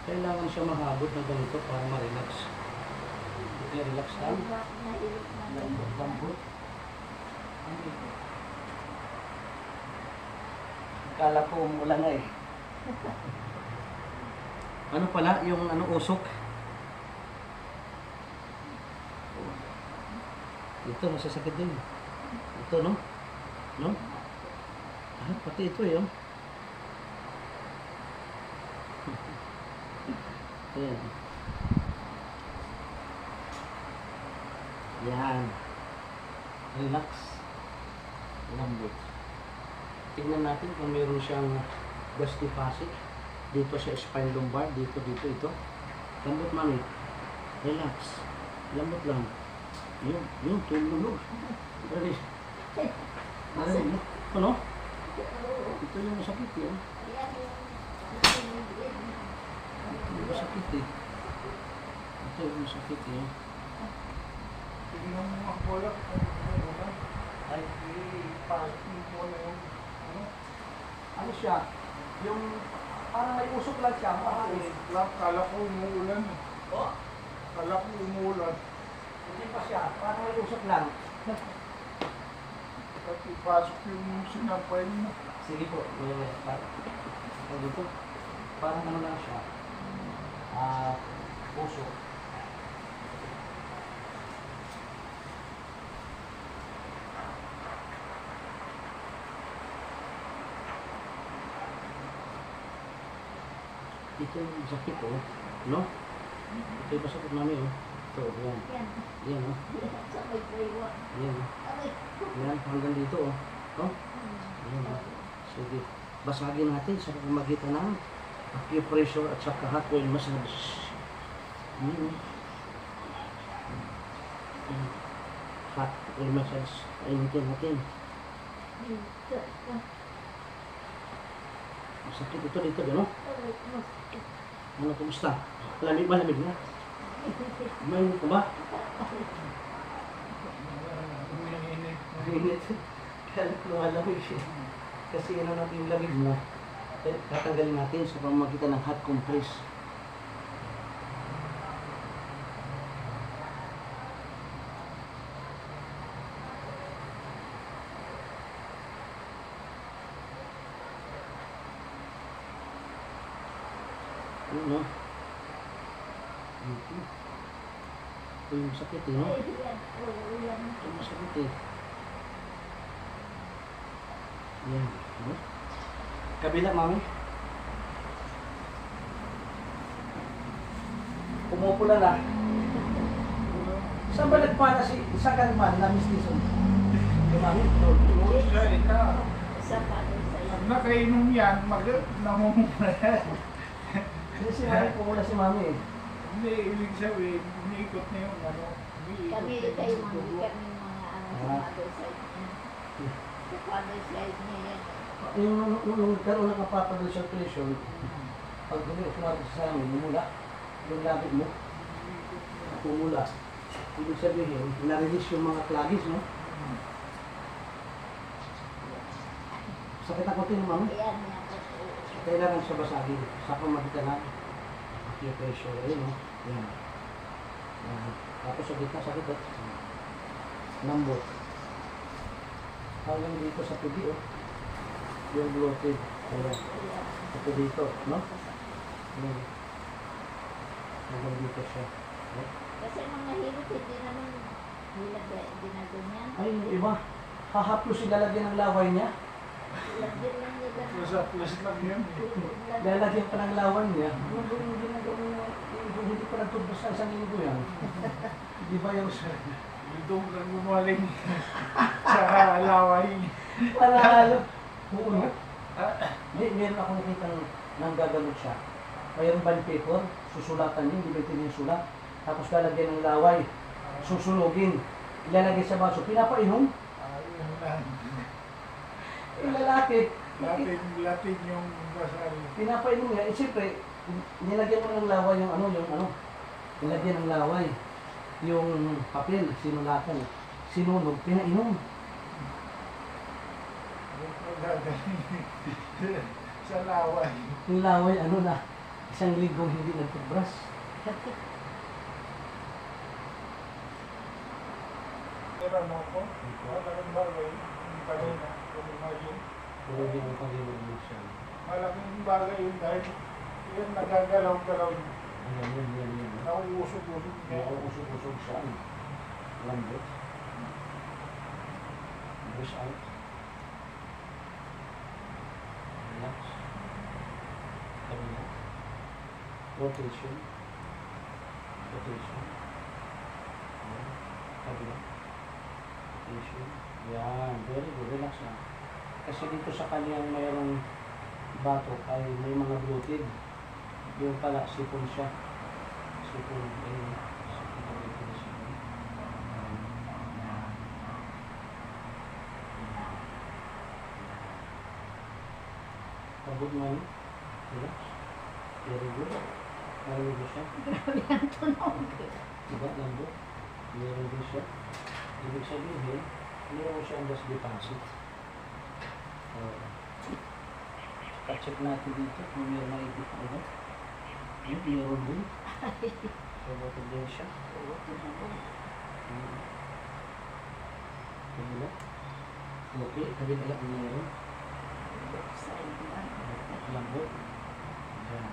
Speaker 1: Kailangan siya mahabot ng ganito para ma-relax. Relax lang.
Speaker 3: Nahilot na
Speaker 1: Lambot,
Speaker 3: ganyan.
Speaker 1: lambot. Akala ko umulan na, eh. Ano pala, yung ano, usok. Ito, masasakit din. Ito, no? No? Ah, pati ito, eh, oh. Ayan. Yan. Relax. Lambot. Tingnan natin kung meron siyang gas deposit. Dito sa spine lumbar. Dito, ito. Lambot, mami. Relax. Lambot lang. Yun, tulog. Dali. Dali. Ano? Ito yung masakit, eh.
Speaker 3: Yan yung
Speaker 1: Ito yung masakit, eh. Ito yung masakit, eh.
Speaker 2: Tingnan mo ang bola.
Speaker 1: Ay,
Speaker 2: Yung bola yung ano.
Speaker 1: ano siya? Yung parang may usok lang siya. Parang
Speaker 2: Kala ko umuulan.
Speaker 1: oh,
Speaker 2: Kala ko umuulan.
Speaker 1: hindi pa siya. Parang may usok lang.
Speaker 2: Pati pasok yung sinapay mo.
Speaker 1: Sige po. Dito. Parang ano lang siya. Usok. Ito yung sakit, oh. No? Ito yung masakit namin, oh. Ito, yan.
Speaker 3: yan.
Speaker 1: Yan, oh.
Speaker 3: Sa may playwa.
Speaker 1: Yan, oh.
Speaker 3: Aray.
Speaker 1: Yan, hanggang dito, oh. Oh? Yan, oh. Sige. Basagin natin sa pamamagitan ng acupressure at saka hot oil massage. Yan, oh. Yan. Hot oil massage. Painitin natin. Masakit ito dito, no? Ano, kumusta? Malamig na. May ka ba?
Speaker 2: Umiinit.
Speaker 1: Mainit. Kaya lumalamig siya. Kasi ano natin yung lamig mo, tatanggalin natin sa pamamagitan ng hot compress. Yun, no? Ito yung sakit, eh, no? Ito yung sakit, eh. Yan, no? Kabila, mami. Pumupula na. Saan ba nagpana si Sakalman na mistiso? Yung mami?
Speaker 2: Oo, siya, ikaw.
Speaker 3: Isa pa rin sa'yo.
Speaker 2: Pag nakainom yan, namumula.
Speaker 1: Hindi si mami, pumula si mami, eh.
Speaker 2: Hindi, ibig sabihin, umiikot na yung ano. umiikot
Speaker 3: Kami
Speaker 2: na yung
Speaker 3: kayo
Speaker 2: dugo.
Speaker 3: kami mga ano sa mother side niya. Sa father side niya yan.
Speaker 1: Nung nagkaroon ng kapapagod circulation, pag sumagot sa amin, lumula, yung labi mo, pumula. Ibig sabihin, na-release yung mga cloggies, no? Sakit ako tin, mami.
Speaker 3: Ayan niya.
Speaker 1: Kailangan siya basagin sa pamagitan ng acupressure. Ayun, no? Yan. Yan. Tapos sa gitna, sa gitna. Lambot. Hanggang dito sa pibi, oh. Yung bloated. Ayan. Ito dito, no? Ayan. Hanggang dito siya. Oh.
Speaker 3: Kasi mga hirap, hindi naman ginaganyan.
Speaker 1: Ay, yung iba. Hahaplos ilalagyan ng laway niya.
Speaker 3: Lagyan lang niya ganun.
Speaker 2: Plus lang yun.
Speaker 1: Lalagyan pa ng laway niya. Yung ginagawa niya, hindi pa nagtubos sa isang linggo yan. Di ba yung
Speaker 2: Doon kang gumaling sa laway.
Speaker 1: panalo? Oo, no? Hindi, meron ako nakita nang gagamot siya. Mayroong bond paper, susulatan niya, hindi ba ito yung sulat. Tapos lalagyan ng laway, susunugin, ilalagay sa baso, pinapainom.
Speaker 2: Ayun lang.
Speaker 1: Ilalapit,
Speaker 2: Latin yung basal.
Speaker 1: pinapainom niya. Eh, siyempre, nilagyan mo ng laway yung nilagyan ng laway. Yung papel, sinulatan, sinunog, pinainom.
Speaker 2: Yung pagdadaling sa laway.
Speaker 1: Yung laway, isang linggong hindi nagtubras.
Speaker 2: Pero ano ko? Malaking bagay. Hindi pa rin na.
Speaker 1: Pero hindi mo pag-inom siya.
Speaker 2: Malaking bagay yun dahil yun nagagalaw-galaw.
Speaker 1: Yan.
Speaker 2: Nauusog-usog niya.
Speaker 1: Usog-usog siya. Lambot. Brush out. Relax. Kabila. Rotation. Rotation. Yan. Kabila. Rotation. Yan. Very good. Relax lang. Kasi dito sa kanyang mayroong bato ay may mga bloated. Yung pala, sipon siya. Sipon. Ayun. Sipon dito na sipon. Pagod mo yun. Relax. Very good. Meron din siya.
Speaker 3: Grabe ang tunog.
Speaker 1: Diba? Lambot. Meron din siya. Ibig sabihin, meron siya ang gas deposit. Check natin dito kung meron na ibig na ito. Meron din. So, bakit din siya? Kabila. Okay, kabila meron.
Speaker 3: Side lang.
Speaker 1: Lambot. Yan.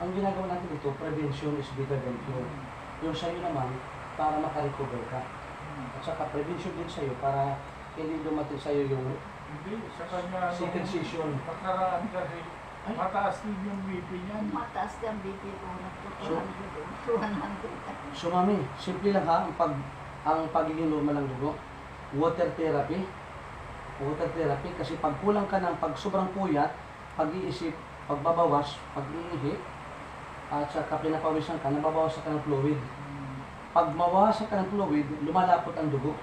Speaker 1: Ang ginagawa natin dito, prevention is better than cure. Yung sa'yo naman, para makarecover ka. At saka prevention din sa'yo para hindi dumating sa'yo yung
Speaker 2: Hindi, sa kanya
Speaker 1: second session.
Speaker 2: nakaraan kasi
Speaker 1: Ay.
Speaker 2: mataas din yung BP niyan.
Speaker 3: Mataas ka ang BP ko na
Speaker 1: So-
Speaker 3: 200.
Speaker 1: So mami, simple lang ha, ang pagiging normal ng dugo. Water therapy. Water therapy kasi pag kulang ka ng pag sobrang puyat, pag-iisip, pagbabawas, pag-iihi, at saka pinapawisan ka, nababawasan ka ng fluid. Pag mawawasan ka ng fluid, lumalapot ang dugo.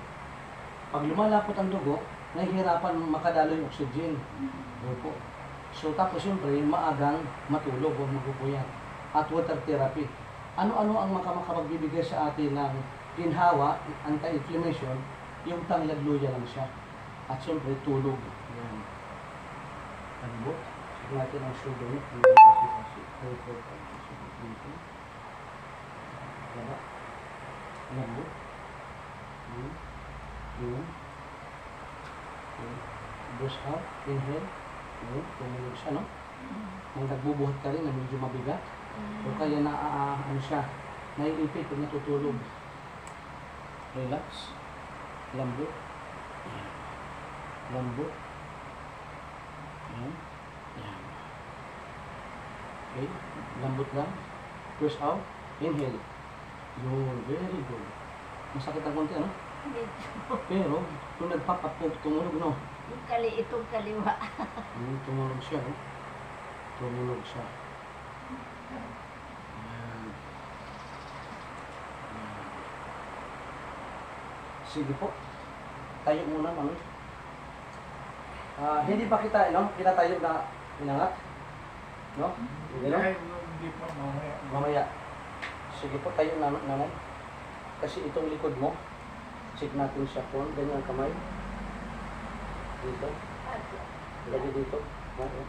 Speaker 1: Pag lumalapot ang dugo, nahihirapan makadalo yung oxygen. Opo. So tapos siyempre, maagang matulog o magpupuyat. At water therapy. Ano-ano ang makamagbibigay sa atin ng ginhawa, anti-inflammation, yung tanglad-luya lang siya. At siyempre, tulog. Yan. Lambot. Sige natin ang sugar niya. Laba. Lambot. Yun. Brush out. Inhale. Yun. Tumulog siya, no? Kung nagbubuhat ka rin na medyo mabigat. O kaya ano siya, naiipit pag natutulog. Relax. Lambot. Lambot. Yan. Yan. Okay. Lambot lang. Push out. Inhale. Yun. Very good. Masakit ang konti, ano? Pero, kung nagpapapog, tumulog, no?
Speaker 3: Itong kaliwa.
Speaker 1: Tumulog siya, no? Tumulog siya. Yan. Yan. Sige po. Tayo muna, mami. Hindi pa kita, no? Kinatayo na inangat. No? Hindi, no?
Speaker 2: Dahil hindi pa mamaya.
Speaker 1: Mamaya. Sige po, tayo na, nanay. Kasi itong likod mo, check natin siya po. Ganyan ang kamay. Dito.
Speaker 3: Apo.
Speaker 1: Lagi dito. Okay.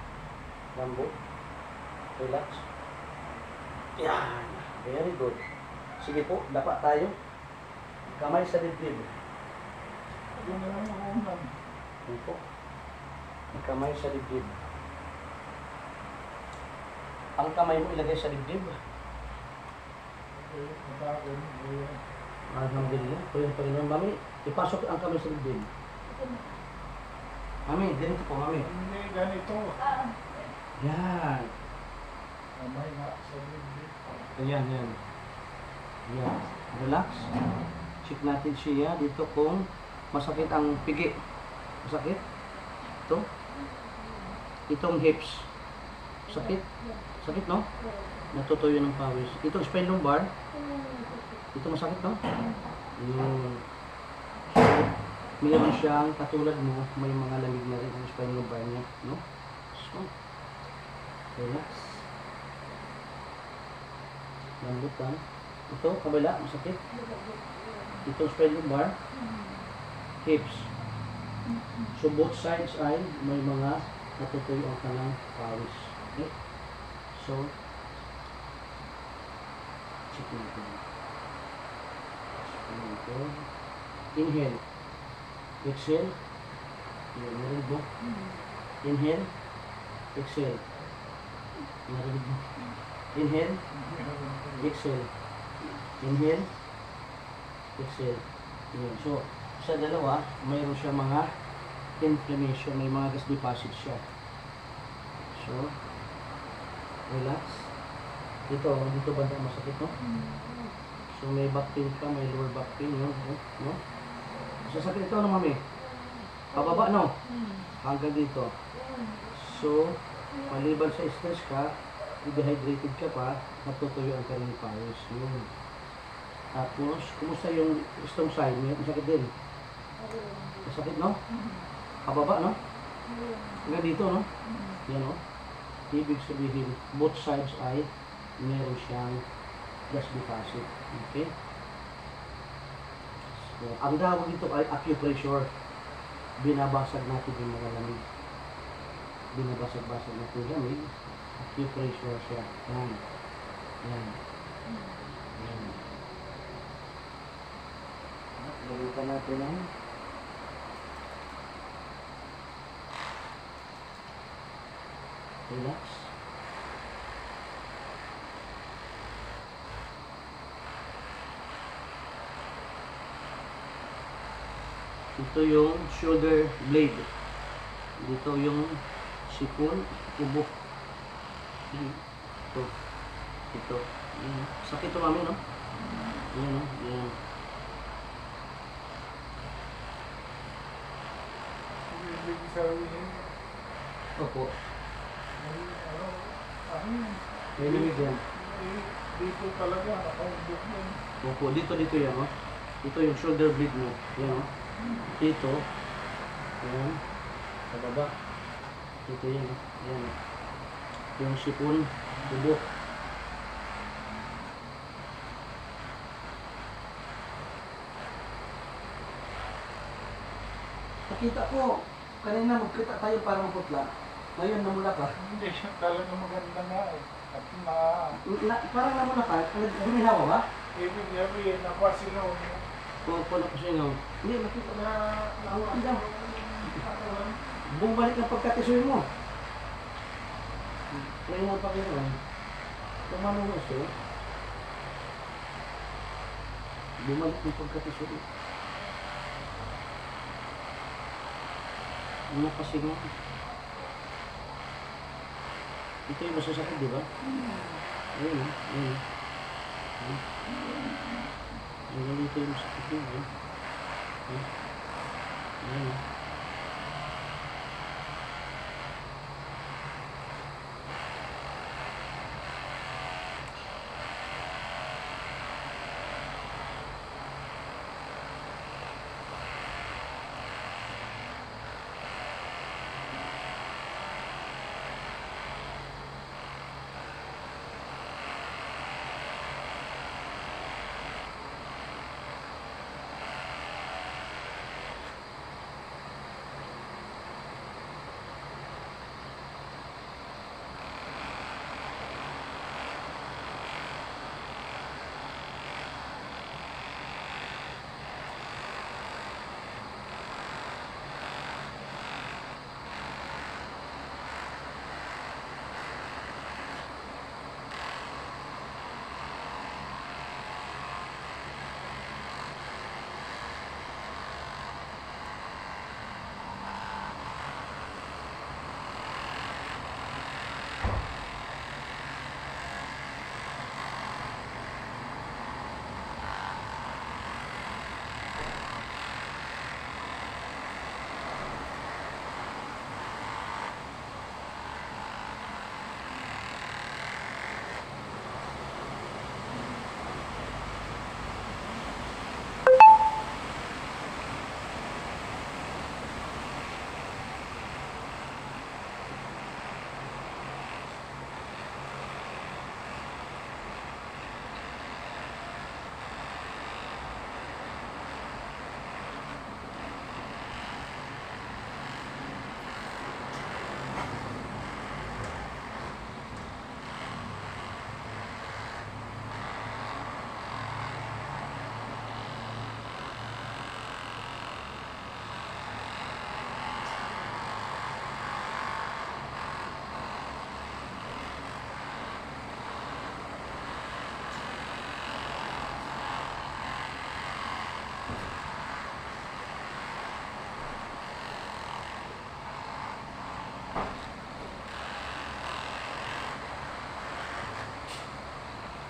Speaker 1: Lambot. Relax. Yan. Very good. Sige po, dapat tayo. Kamay sa dibdib.
Speaker 2: Yun na lang ang unang.
Speaker 1: Yan po. Kamay sa dibdib. Ang kamay mo ilagay sa dibdib.
Speaker 2: Matagal.
Speaker 1: Alhamdulillah. Ito yung Panginoon. Mami, ipasok ang kamay sa dibdib. Mami, ganito po, mami.
Speaker 2: Hindi ganito.
Speaker 1: Yan.
Speaker 2: Kamay nga sa bibig.
Speaker 1: Ayan, yan. Yan. Relax. Check natin siya dito kung masakit ang pigi. Masakit? Ito. Itong hips. Sakit? Sakit, no? Natutuyo ng pawis. Itong spine lumbar. Ito masakit, no? Yun. So, mayroon siyang katulad mo, may mga lamig na rin ang spine lumbar niya, no? So, relax. Lambot lang. Ito, kabila, masakit. Ito, spine lumbar. Hips. So, both sides ay may mga natutuyo ang kanang pawis. Okay? So, check natin. Ito. Inhale. Exhale. Yan, narinig mo. Inhale. Exhale. Narinig mo. Inhale. Exhale. Inhale. Exhale. Yan. So, sa dalawa, mayroon siya mga inflammation, may mga gas deposit siya. So, relax. Dito banda masakit, no? So, may back pain ka, may lower back pain, no? No? Sasakit ito, no, mami? Pababa, no? Hanggang dito. So, maliban sa stress ka, dehydrated ka pa, natutuyo ang kanyang pawis. Yun. Tapos, kumusta yung strong side? May masakit din. Masakit, no? Pababa, no? Hanggang dito, no? Yan, no? Ibig sabihin, both sides ay meron siyang gas deposit. Okay? So, ang tawag dito ay acupressure. Binabasag natin yung mga lamig. Binabasag-basag natin yung lamig. Acupressure siya. Yan. Yan. Yan. Galitan natin ang relax. Ito yung shoulder blade. Dito yung sipon, ubo. Ito. Ito. Sakit ito, mami, no? Yan, no? Yan.
Speaker 2: Ibig sabihin,
Speaker 1: Opo.
Speaker 2: ano,
Speaker 1: May lamig yan.
Speaker 2: dito talaga, nakaubog yan.
Speaker 1: Opo, dito yan, no? Ito yung shoulder blade mo. Yan, no? Dito. Yan. Sa baba. Dito yan, no? Yan. Yung sipon, ubo. Nakita ko, kanina magkita tayo para maputla. Ngayon namula ka.
Speaker 2: Hindi siya talaga maganda nga eh. At
Speaker 1: Parang namula ka, guminawa ba?
Speaker 2: ibig sabihin, napasilaw mo.
Speaker 1: Pupuno ko siya ngayon. Hindi, nakita
Speaker 2: Na,
Speaker 1: Ang bumalik ang pagkatisoy mo. Ngayon ang Panginoon, tumano mo siya. Bumalik ang pagkatisoy. Ano kasi mo? Ito yung masasakit, di ba? Ayun, ayun. Ayun, dito yung masakit mo. Ayun. Ayun.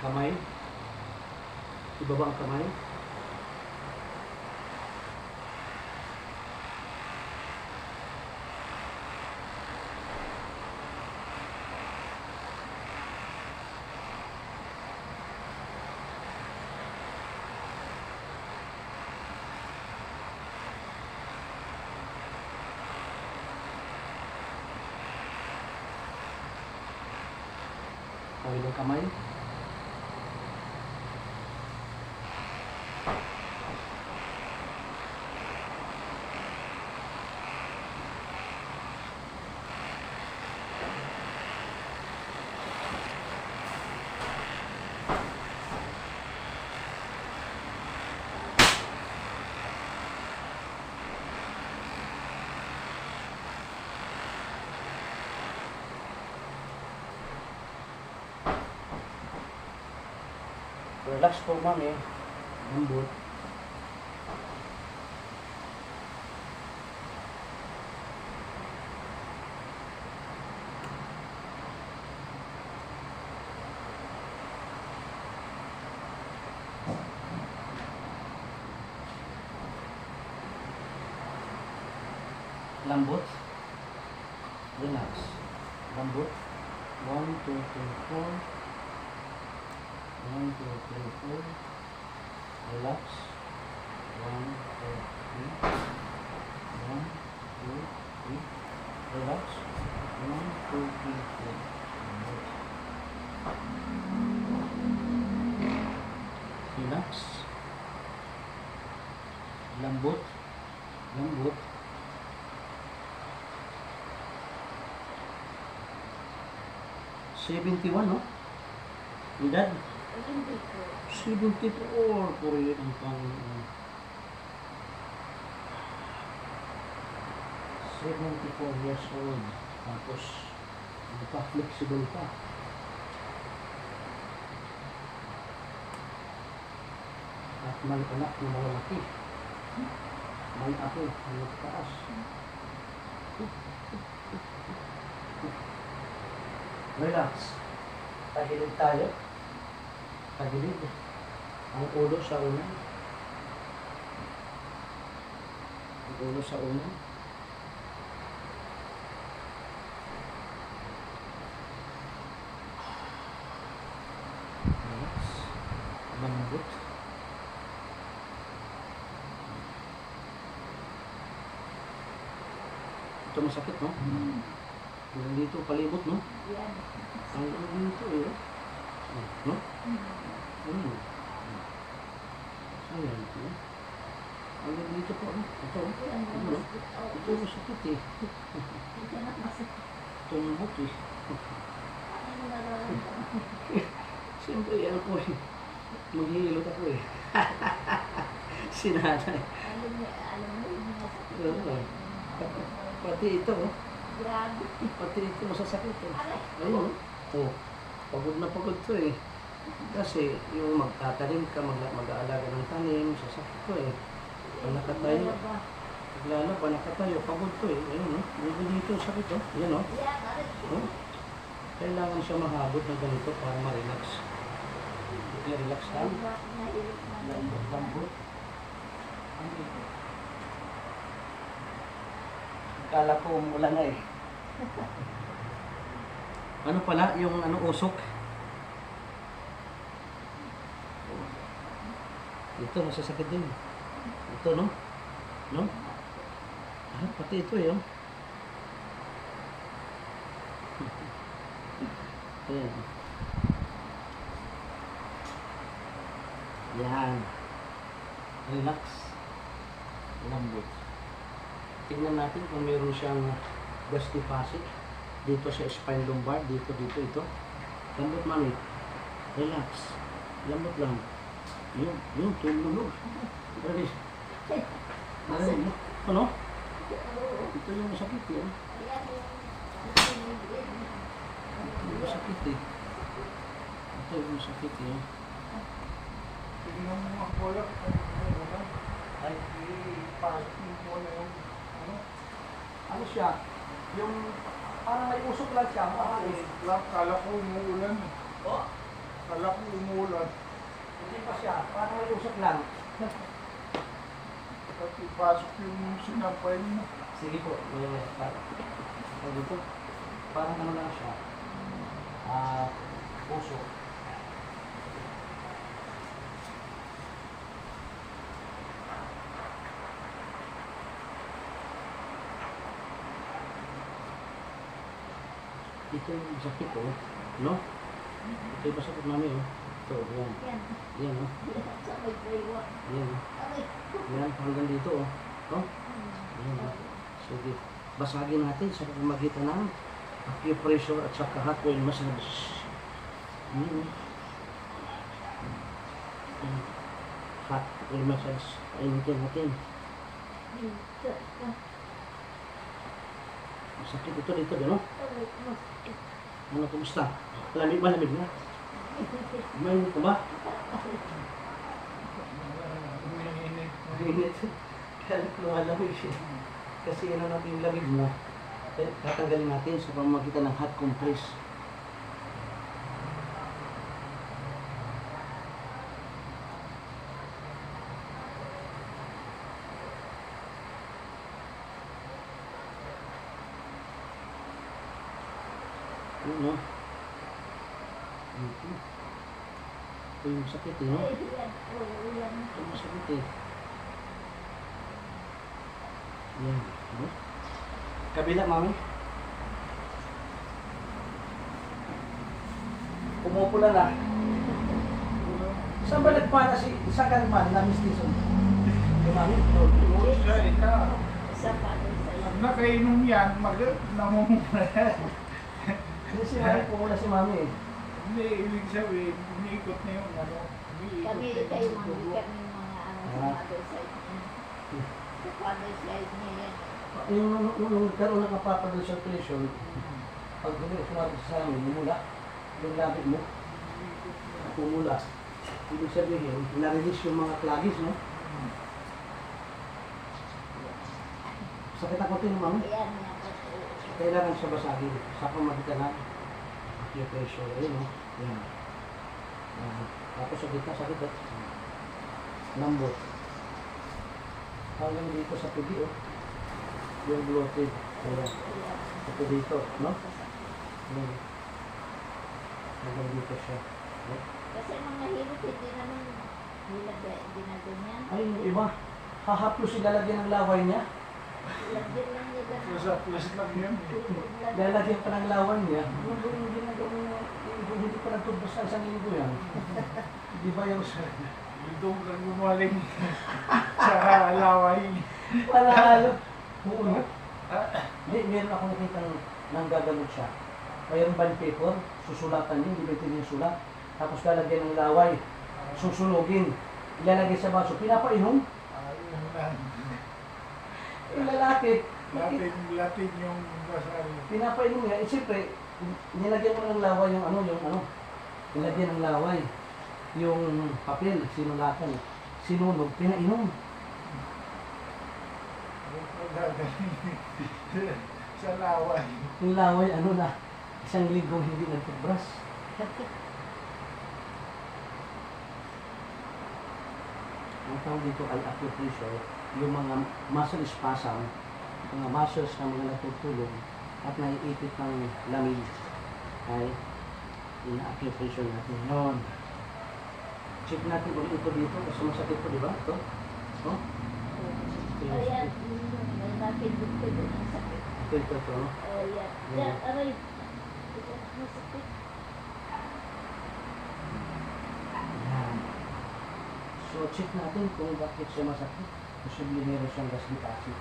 Speaker 1: Kamay. Ibaba ang kamay. Kabilang kamay. Relax po, mami. Lambot. Lambot. Relax. Lambot. 1, 2, 3, 4. 1, 2, 3, 4. Relax. 1, 2, 3. 1, 2, 3. Relax. 1, 2, 3, 4. Relax. Lambot. Lambot. $71, no? Edad?
Speaker 3: Hindi ko.
Speaker 1: 74 po yun ang Panginoon. 74 years old. Tapos, flexible pa. At may anak na malalaki. May apo na nagtaas. Relax. Tagilid tayo. Tagilid. Ang ulo sa unan. Ang ulo sa unan. Relax. Lambot. Ito masakit, no? Yung dito palibot, no?
Speaker 3: Yan.
Speaker 1: Ang dito, eh. No? Ano? Ayan, ito. Ang dito po, no? Ito,
Speaker 3: Yan.
Speaker 1: ano? Ito yung masakit, eh.
Speaker 3: Yan ang masakit.
Speaker 1: Ito yung mabot, eh.
Speaker 3: Ano nararamdaman?
Speaker 1: Siyempre, ano po, eh. Maghihilot ako, eh. Sinanay.
Speaker 3: Alam mo yung masakit.
Speaker 1: Oo. Pati ito, oh.
Speaker 3: Grabe.
Speaker 1: Pati ito masasakit, eh.
Speaker 3: Aray.
Speaker 1: Ayun, oh. Pagod na pagod to, eh. Kasi yung magtatanim ka, mag-aalaga ng tanim, sasakit to, eh. Pag nakatayo,
Speaker 3: Lalaba.
Speaker 1: paglalaba, nakatayo, pagod to, eh. Ayun, oh. Medyo dito sakit, oh. Yan, oh.
Speaker 3: Yan, aray.
Speaker 1: Oh. Kailangan siya mahabot ng ganito para ma-relax. Relax lang.
Speaker 3: Nahilip na lang.
Speaker 1: Lambot, lambot. Ano ito? Akala ko umulan na, eh. Ano pala, yung ano, usok. Ito, masasakit din. Ito, no? No? Ah, pati ito, eh, oh. Ayan. Yan. Relax. Lambot. Tingnan natin kung meron siyang gas deposit. Dito sa spine lumbar. Dito, ito. Lambot, mami. Relax. Lambot lang. Yun, tulog. Ready? Ready? Ano? Ito yung masakit, eh. Ito yung masakit, eh. Ito yung masakit, eh.
Speaker 2: Tingnan mo ang bola.
Speaker 1: Ay,
Speaker 2: Parking bola yung
Speaker 1: ano siya? Yung parang may usok lang siya.
Speaker 2: Kala ko umuulan.
Speaker 1: Oh,
Speaker 2: Kala ko umulan.
Speaker 1: Hindi pa siya. Parang may usok lang.
Speaker 2: Pati pasok yung sinampay mo.
Speaker 1: Sige po. Dito. Parang ano lang siya. Usok. Ito yung sakit oh. No? Ito yung sakit mami oh. Ito, yan.
Speaker 3: Yan.
Speaker 1: Yan oh.
Speaker 3: Sa may baywa.
Speaker 1: Yan oh.
Speaker 3: Aray.
Speaker 1: Yan, hanggang dito oh. Oh? Yan oh. Sige. Basagin natin sa pamamagitan ng acupressure at saka hot oil massage. Yan oh. Yan. Hot oil massage. Painitin natin. Masakit ito dito, no? Ano, kumusta? Malamig na? Mainit ka ba? Mainit. Kaya lumalamig siya. Kasi ano natin yung lamig mo, tatanggalin natin sa pamamagitan ng hot compress. Yun, no? Ito yung sakit, eh, no? Ito yung sakit, eh. Yan, no? Kabila, mami. Pumupula na. Saan ba nagpana si... Saan ka nagpana na, Miss Tison? Yung mami?
Speaker 2: Oo, siya, ikaw.
Speaker 3: Sa pagod sa'yo.
Speaker 2: Pag nakainom yan, namumula.
Speaker 1: Hindi si mami, pumula si mami, eh.
Speaker 2: Hindi, ibig sabihin, umiikot na yung ano. Umiikot
Speaker 3: Kami
Speaker 2: na
Speaker 3: kayo
Speaker 2: yung
Speaker 3: kami
Speaker 2: dugo.
Speaker 3: mga ano sa mother side niya. Sa father side niya yan.
Speaker 1: Nung nagkaroon ng papadal circulation, pag hindi sumagot sa amin, lumula, yung labi mo, pumula. Ibig sabihin, na-release yung mga cloggies, no? Sakit ako ito, mami.
Speaker 3: Ayan niya po.
Speaker 1: Kailangan siya basagin sa pamagitan ng acupressure. Ayun, no? Yan. Tapos sa gitna, sa gitna. Lambot. Hanggang dito sa pibi, oh. Yung bloated. Ayan. Ito dito, no? Ayan. Hanggang dito siya. Ayan.
Speaker 3: Kasi mga hirap hindi naman ginagawa
Speaker 1: Ay, yung iba. Hahaplos yung lalagyan ng laway niya.
Speaker 3: Lagyan lang niya ganun.
Speaker 2: Plus lang yun.
Speaker 1: Lalagyan pa ng laway niya. Yung ginagawa niya, hindi pa nagtubos sa isang linggo yan. Di ba yung
Speaker 2: Doon kang gumaling sa laway.
Speaker 1: panalo? Oo, no? Hindi, meron ako nakita ng gagamot siya. Mayroon band paper, susulatan niya, hindi ba ito yung sulat. Tapos lalagyan ng laway, susunugin, ilalagay sa baso, pinapainom.
Speaker 2: Ayun lang.
Speaker 1: Yung lalaki,
Speaker 2: Latin yung basal.
Speaker 1: pinapainom niya. Eh, siyempre, nilagyan mo ng laway yung nilagyan ng laway. Yung papel, sinulatan, sinunog, pinainom.
Speaker 2: Sa laway.
Speaker 1: Yung laway, isang linggong hindi nagtubras. Ang tawag dito ay acupressure, yung mga muscle spasm, mga muscles na mga natutulog at naiipit ng lamig ay ina-acupressure natin. Yun. Check natin kung ito dito kasi masakit po, di ba? Ito? Oh?
Speaker 3: Ayan, may napindot ko doon ang sakit.
Speaker 1: Ito.
Speaker 3: Ayan. Yan, aray. Ito, masakit.
Speaker 1: Yan. So, check natin kung bakit siya masakit. Posible meron siyang gastric acid.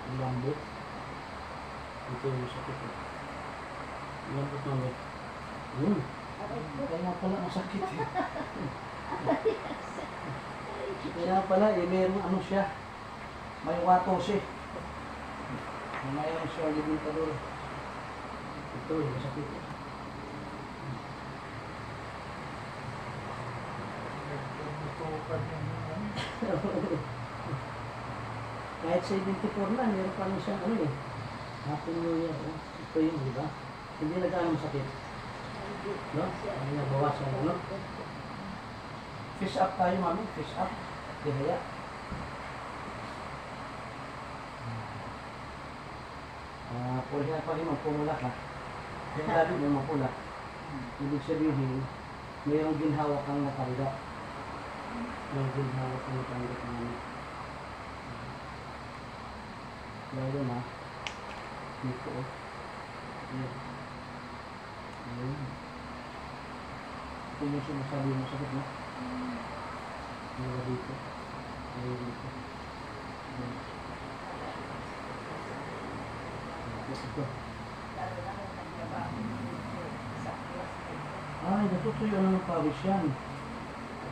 Speaker 1: Ang lambot. Ito yung masakit. Ang lambot namin. Yun.
Speaker 3: Aray ko.
Speaker 1: Kaya pala masakit eh. Kaya pala meron siya. May watos eh. Mayroon siya limitador. Ito yung masakit eh.
Speaker 2: Nagtutukan yung ano.
Speaker 1: Kahit 74 na, meron pa rin siyang eh. Happy New Year. Oh. Ito yun, di ba? Hindi na gaano sakit. No? Ay, nabawasan, ano? Fish up tayo, mami. Fish up. Kihaya. Purihan pa rin magpumula ka. Yung labi mo mapula. Ibig sabihin, mayroong ginhawa kang natanggap. May ginhawa kang natanggap namin. Lalo na, dito oh. Ayan. Ayan. Ito yung sinasabi mo sakit na. Wala dito. Ayan dito. Ayan. Ito. Ay, natutuyo na ng pawis yan.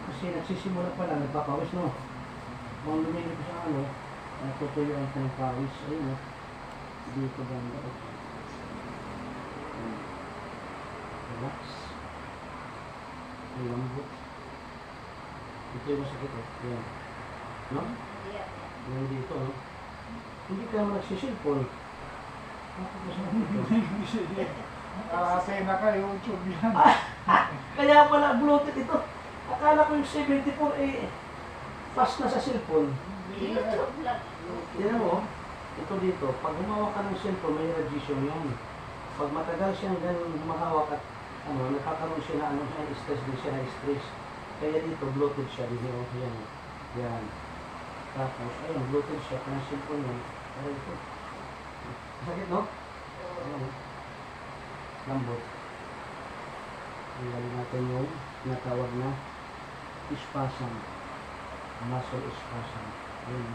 Speaker 1: Kasi nagsisimula pa lang, nagpapawis, no? Kung lumili ko sa ano, natutuyo ang ng pawis. Ayun, no? Dito banda. Relax. Ang lambot. Ito yung masakit, oh. Yan. No? Yan dito, no? Hindi ka naman nagsisilpon.
Speaker 2: Kasi naka-YouTube yan.
Speaker 1: Kaya pala Bluetooth ito. Akala ko yung 74 eh fast na sa cellphone.
Speaker 3: YouTube lang.
Speaker 1: Tignan mo, ito dito, pag humawak ka ng cellphone, may radiation yun. Pag matagal siyang ganun humahawak at ano, nakakaroon siya na ano, stress din siya na stress. Kaya dito, Bluetooth siya. Dito, yan. Yan. Tapos, ayun, Bluetooth siya. Kaya cellphone yun. Kaya ito. Sakit, no? Ayun. Lambot. Tingnan natin yung natawag na spasm. Muscle spasm. Ayun.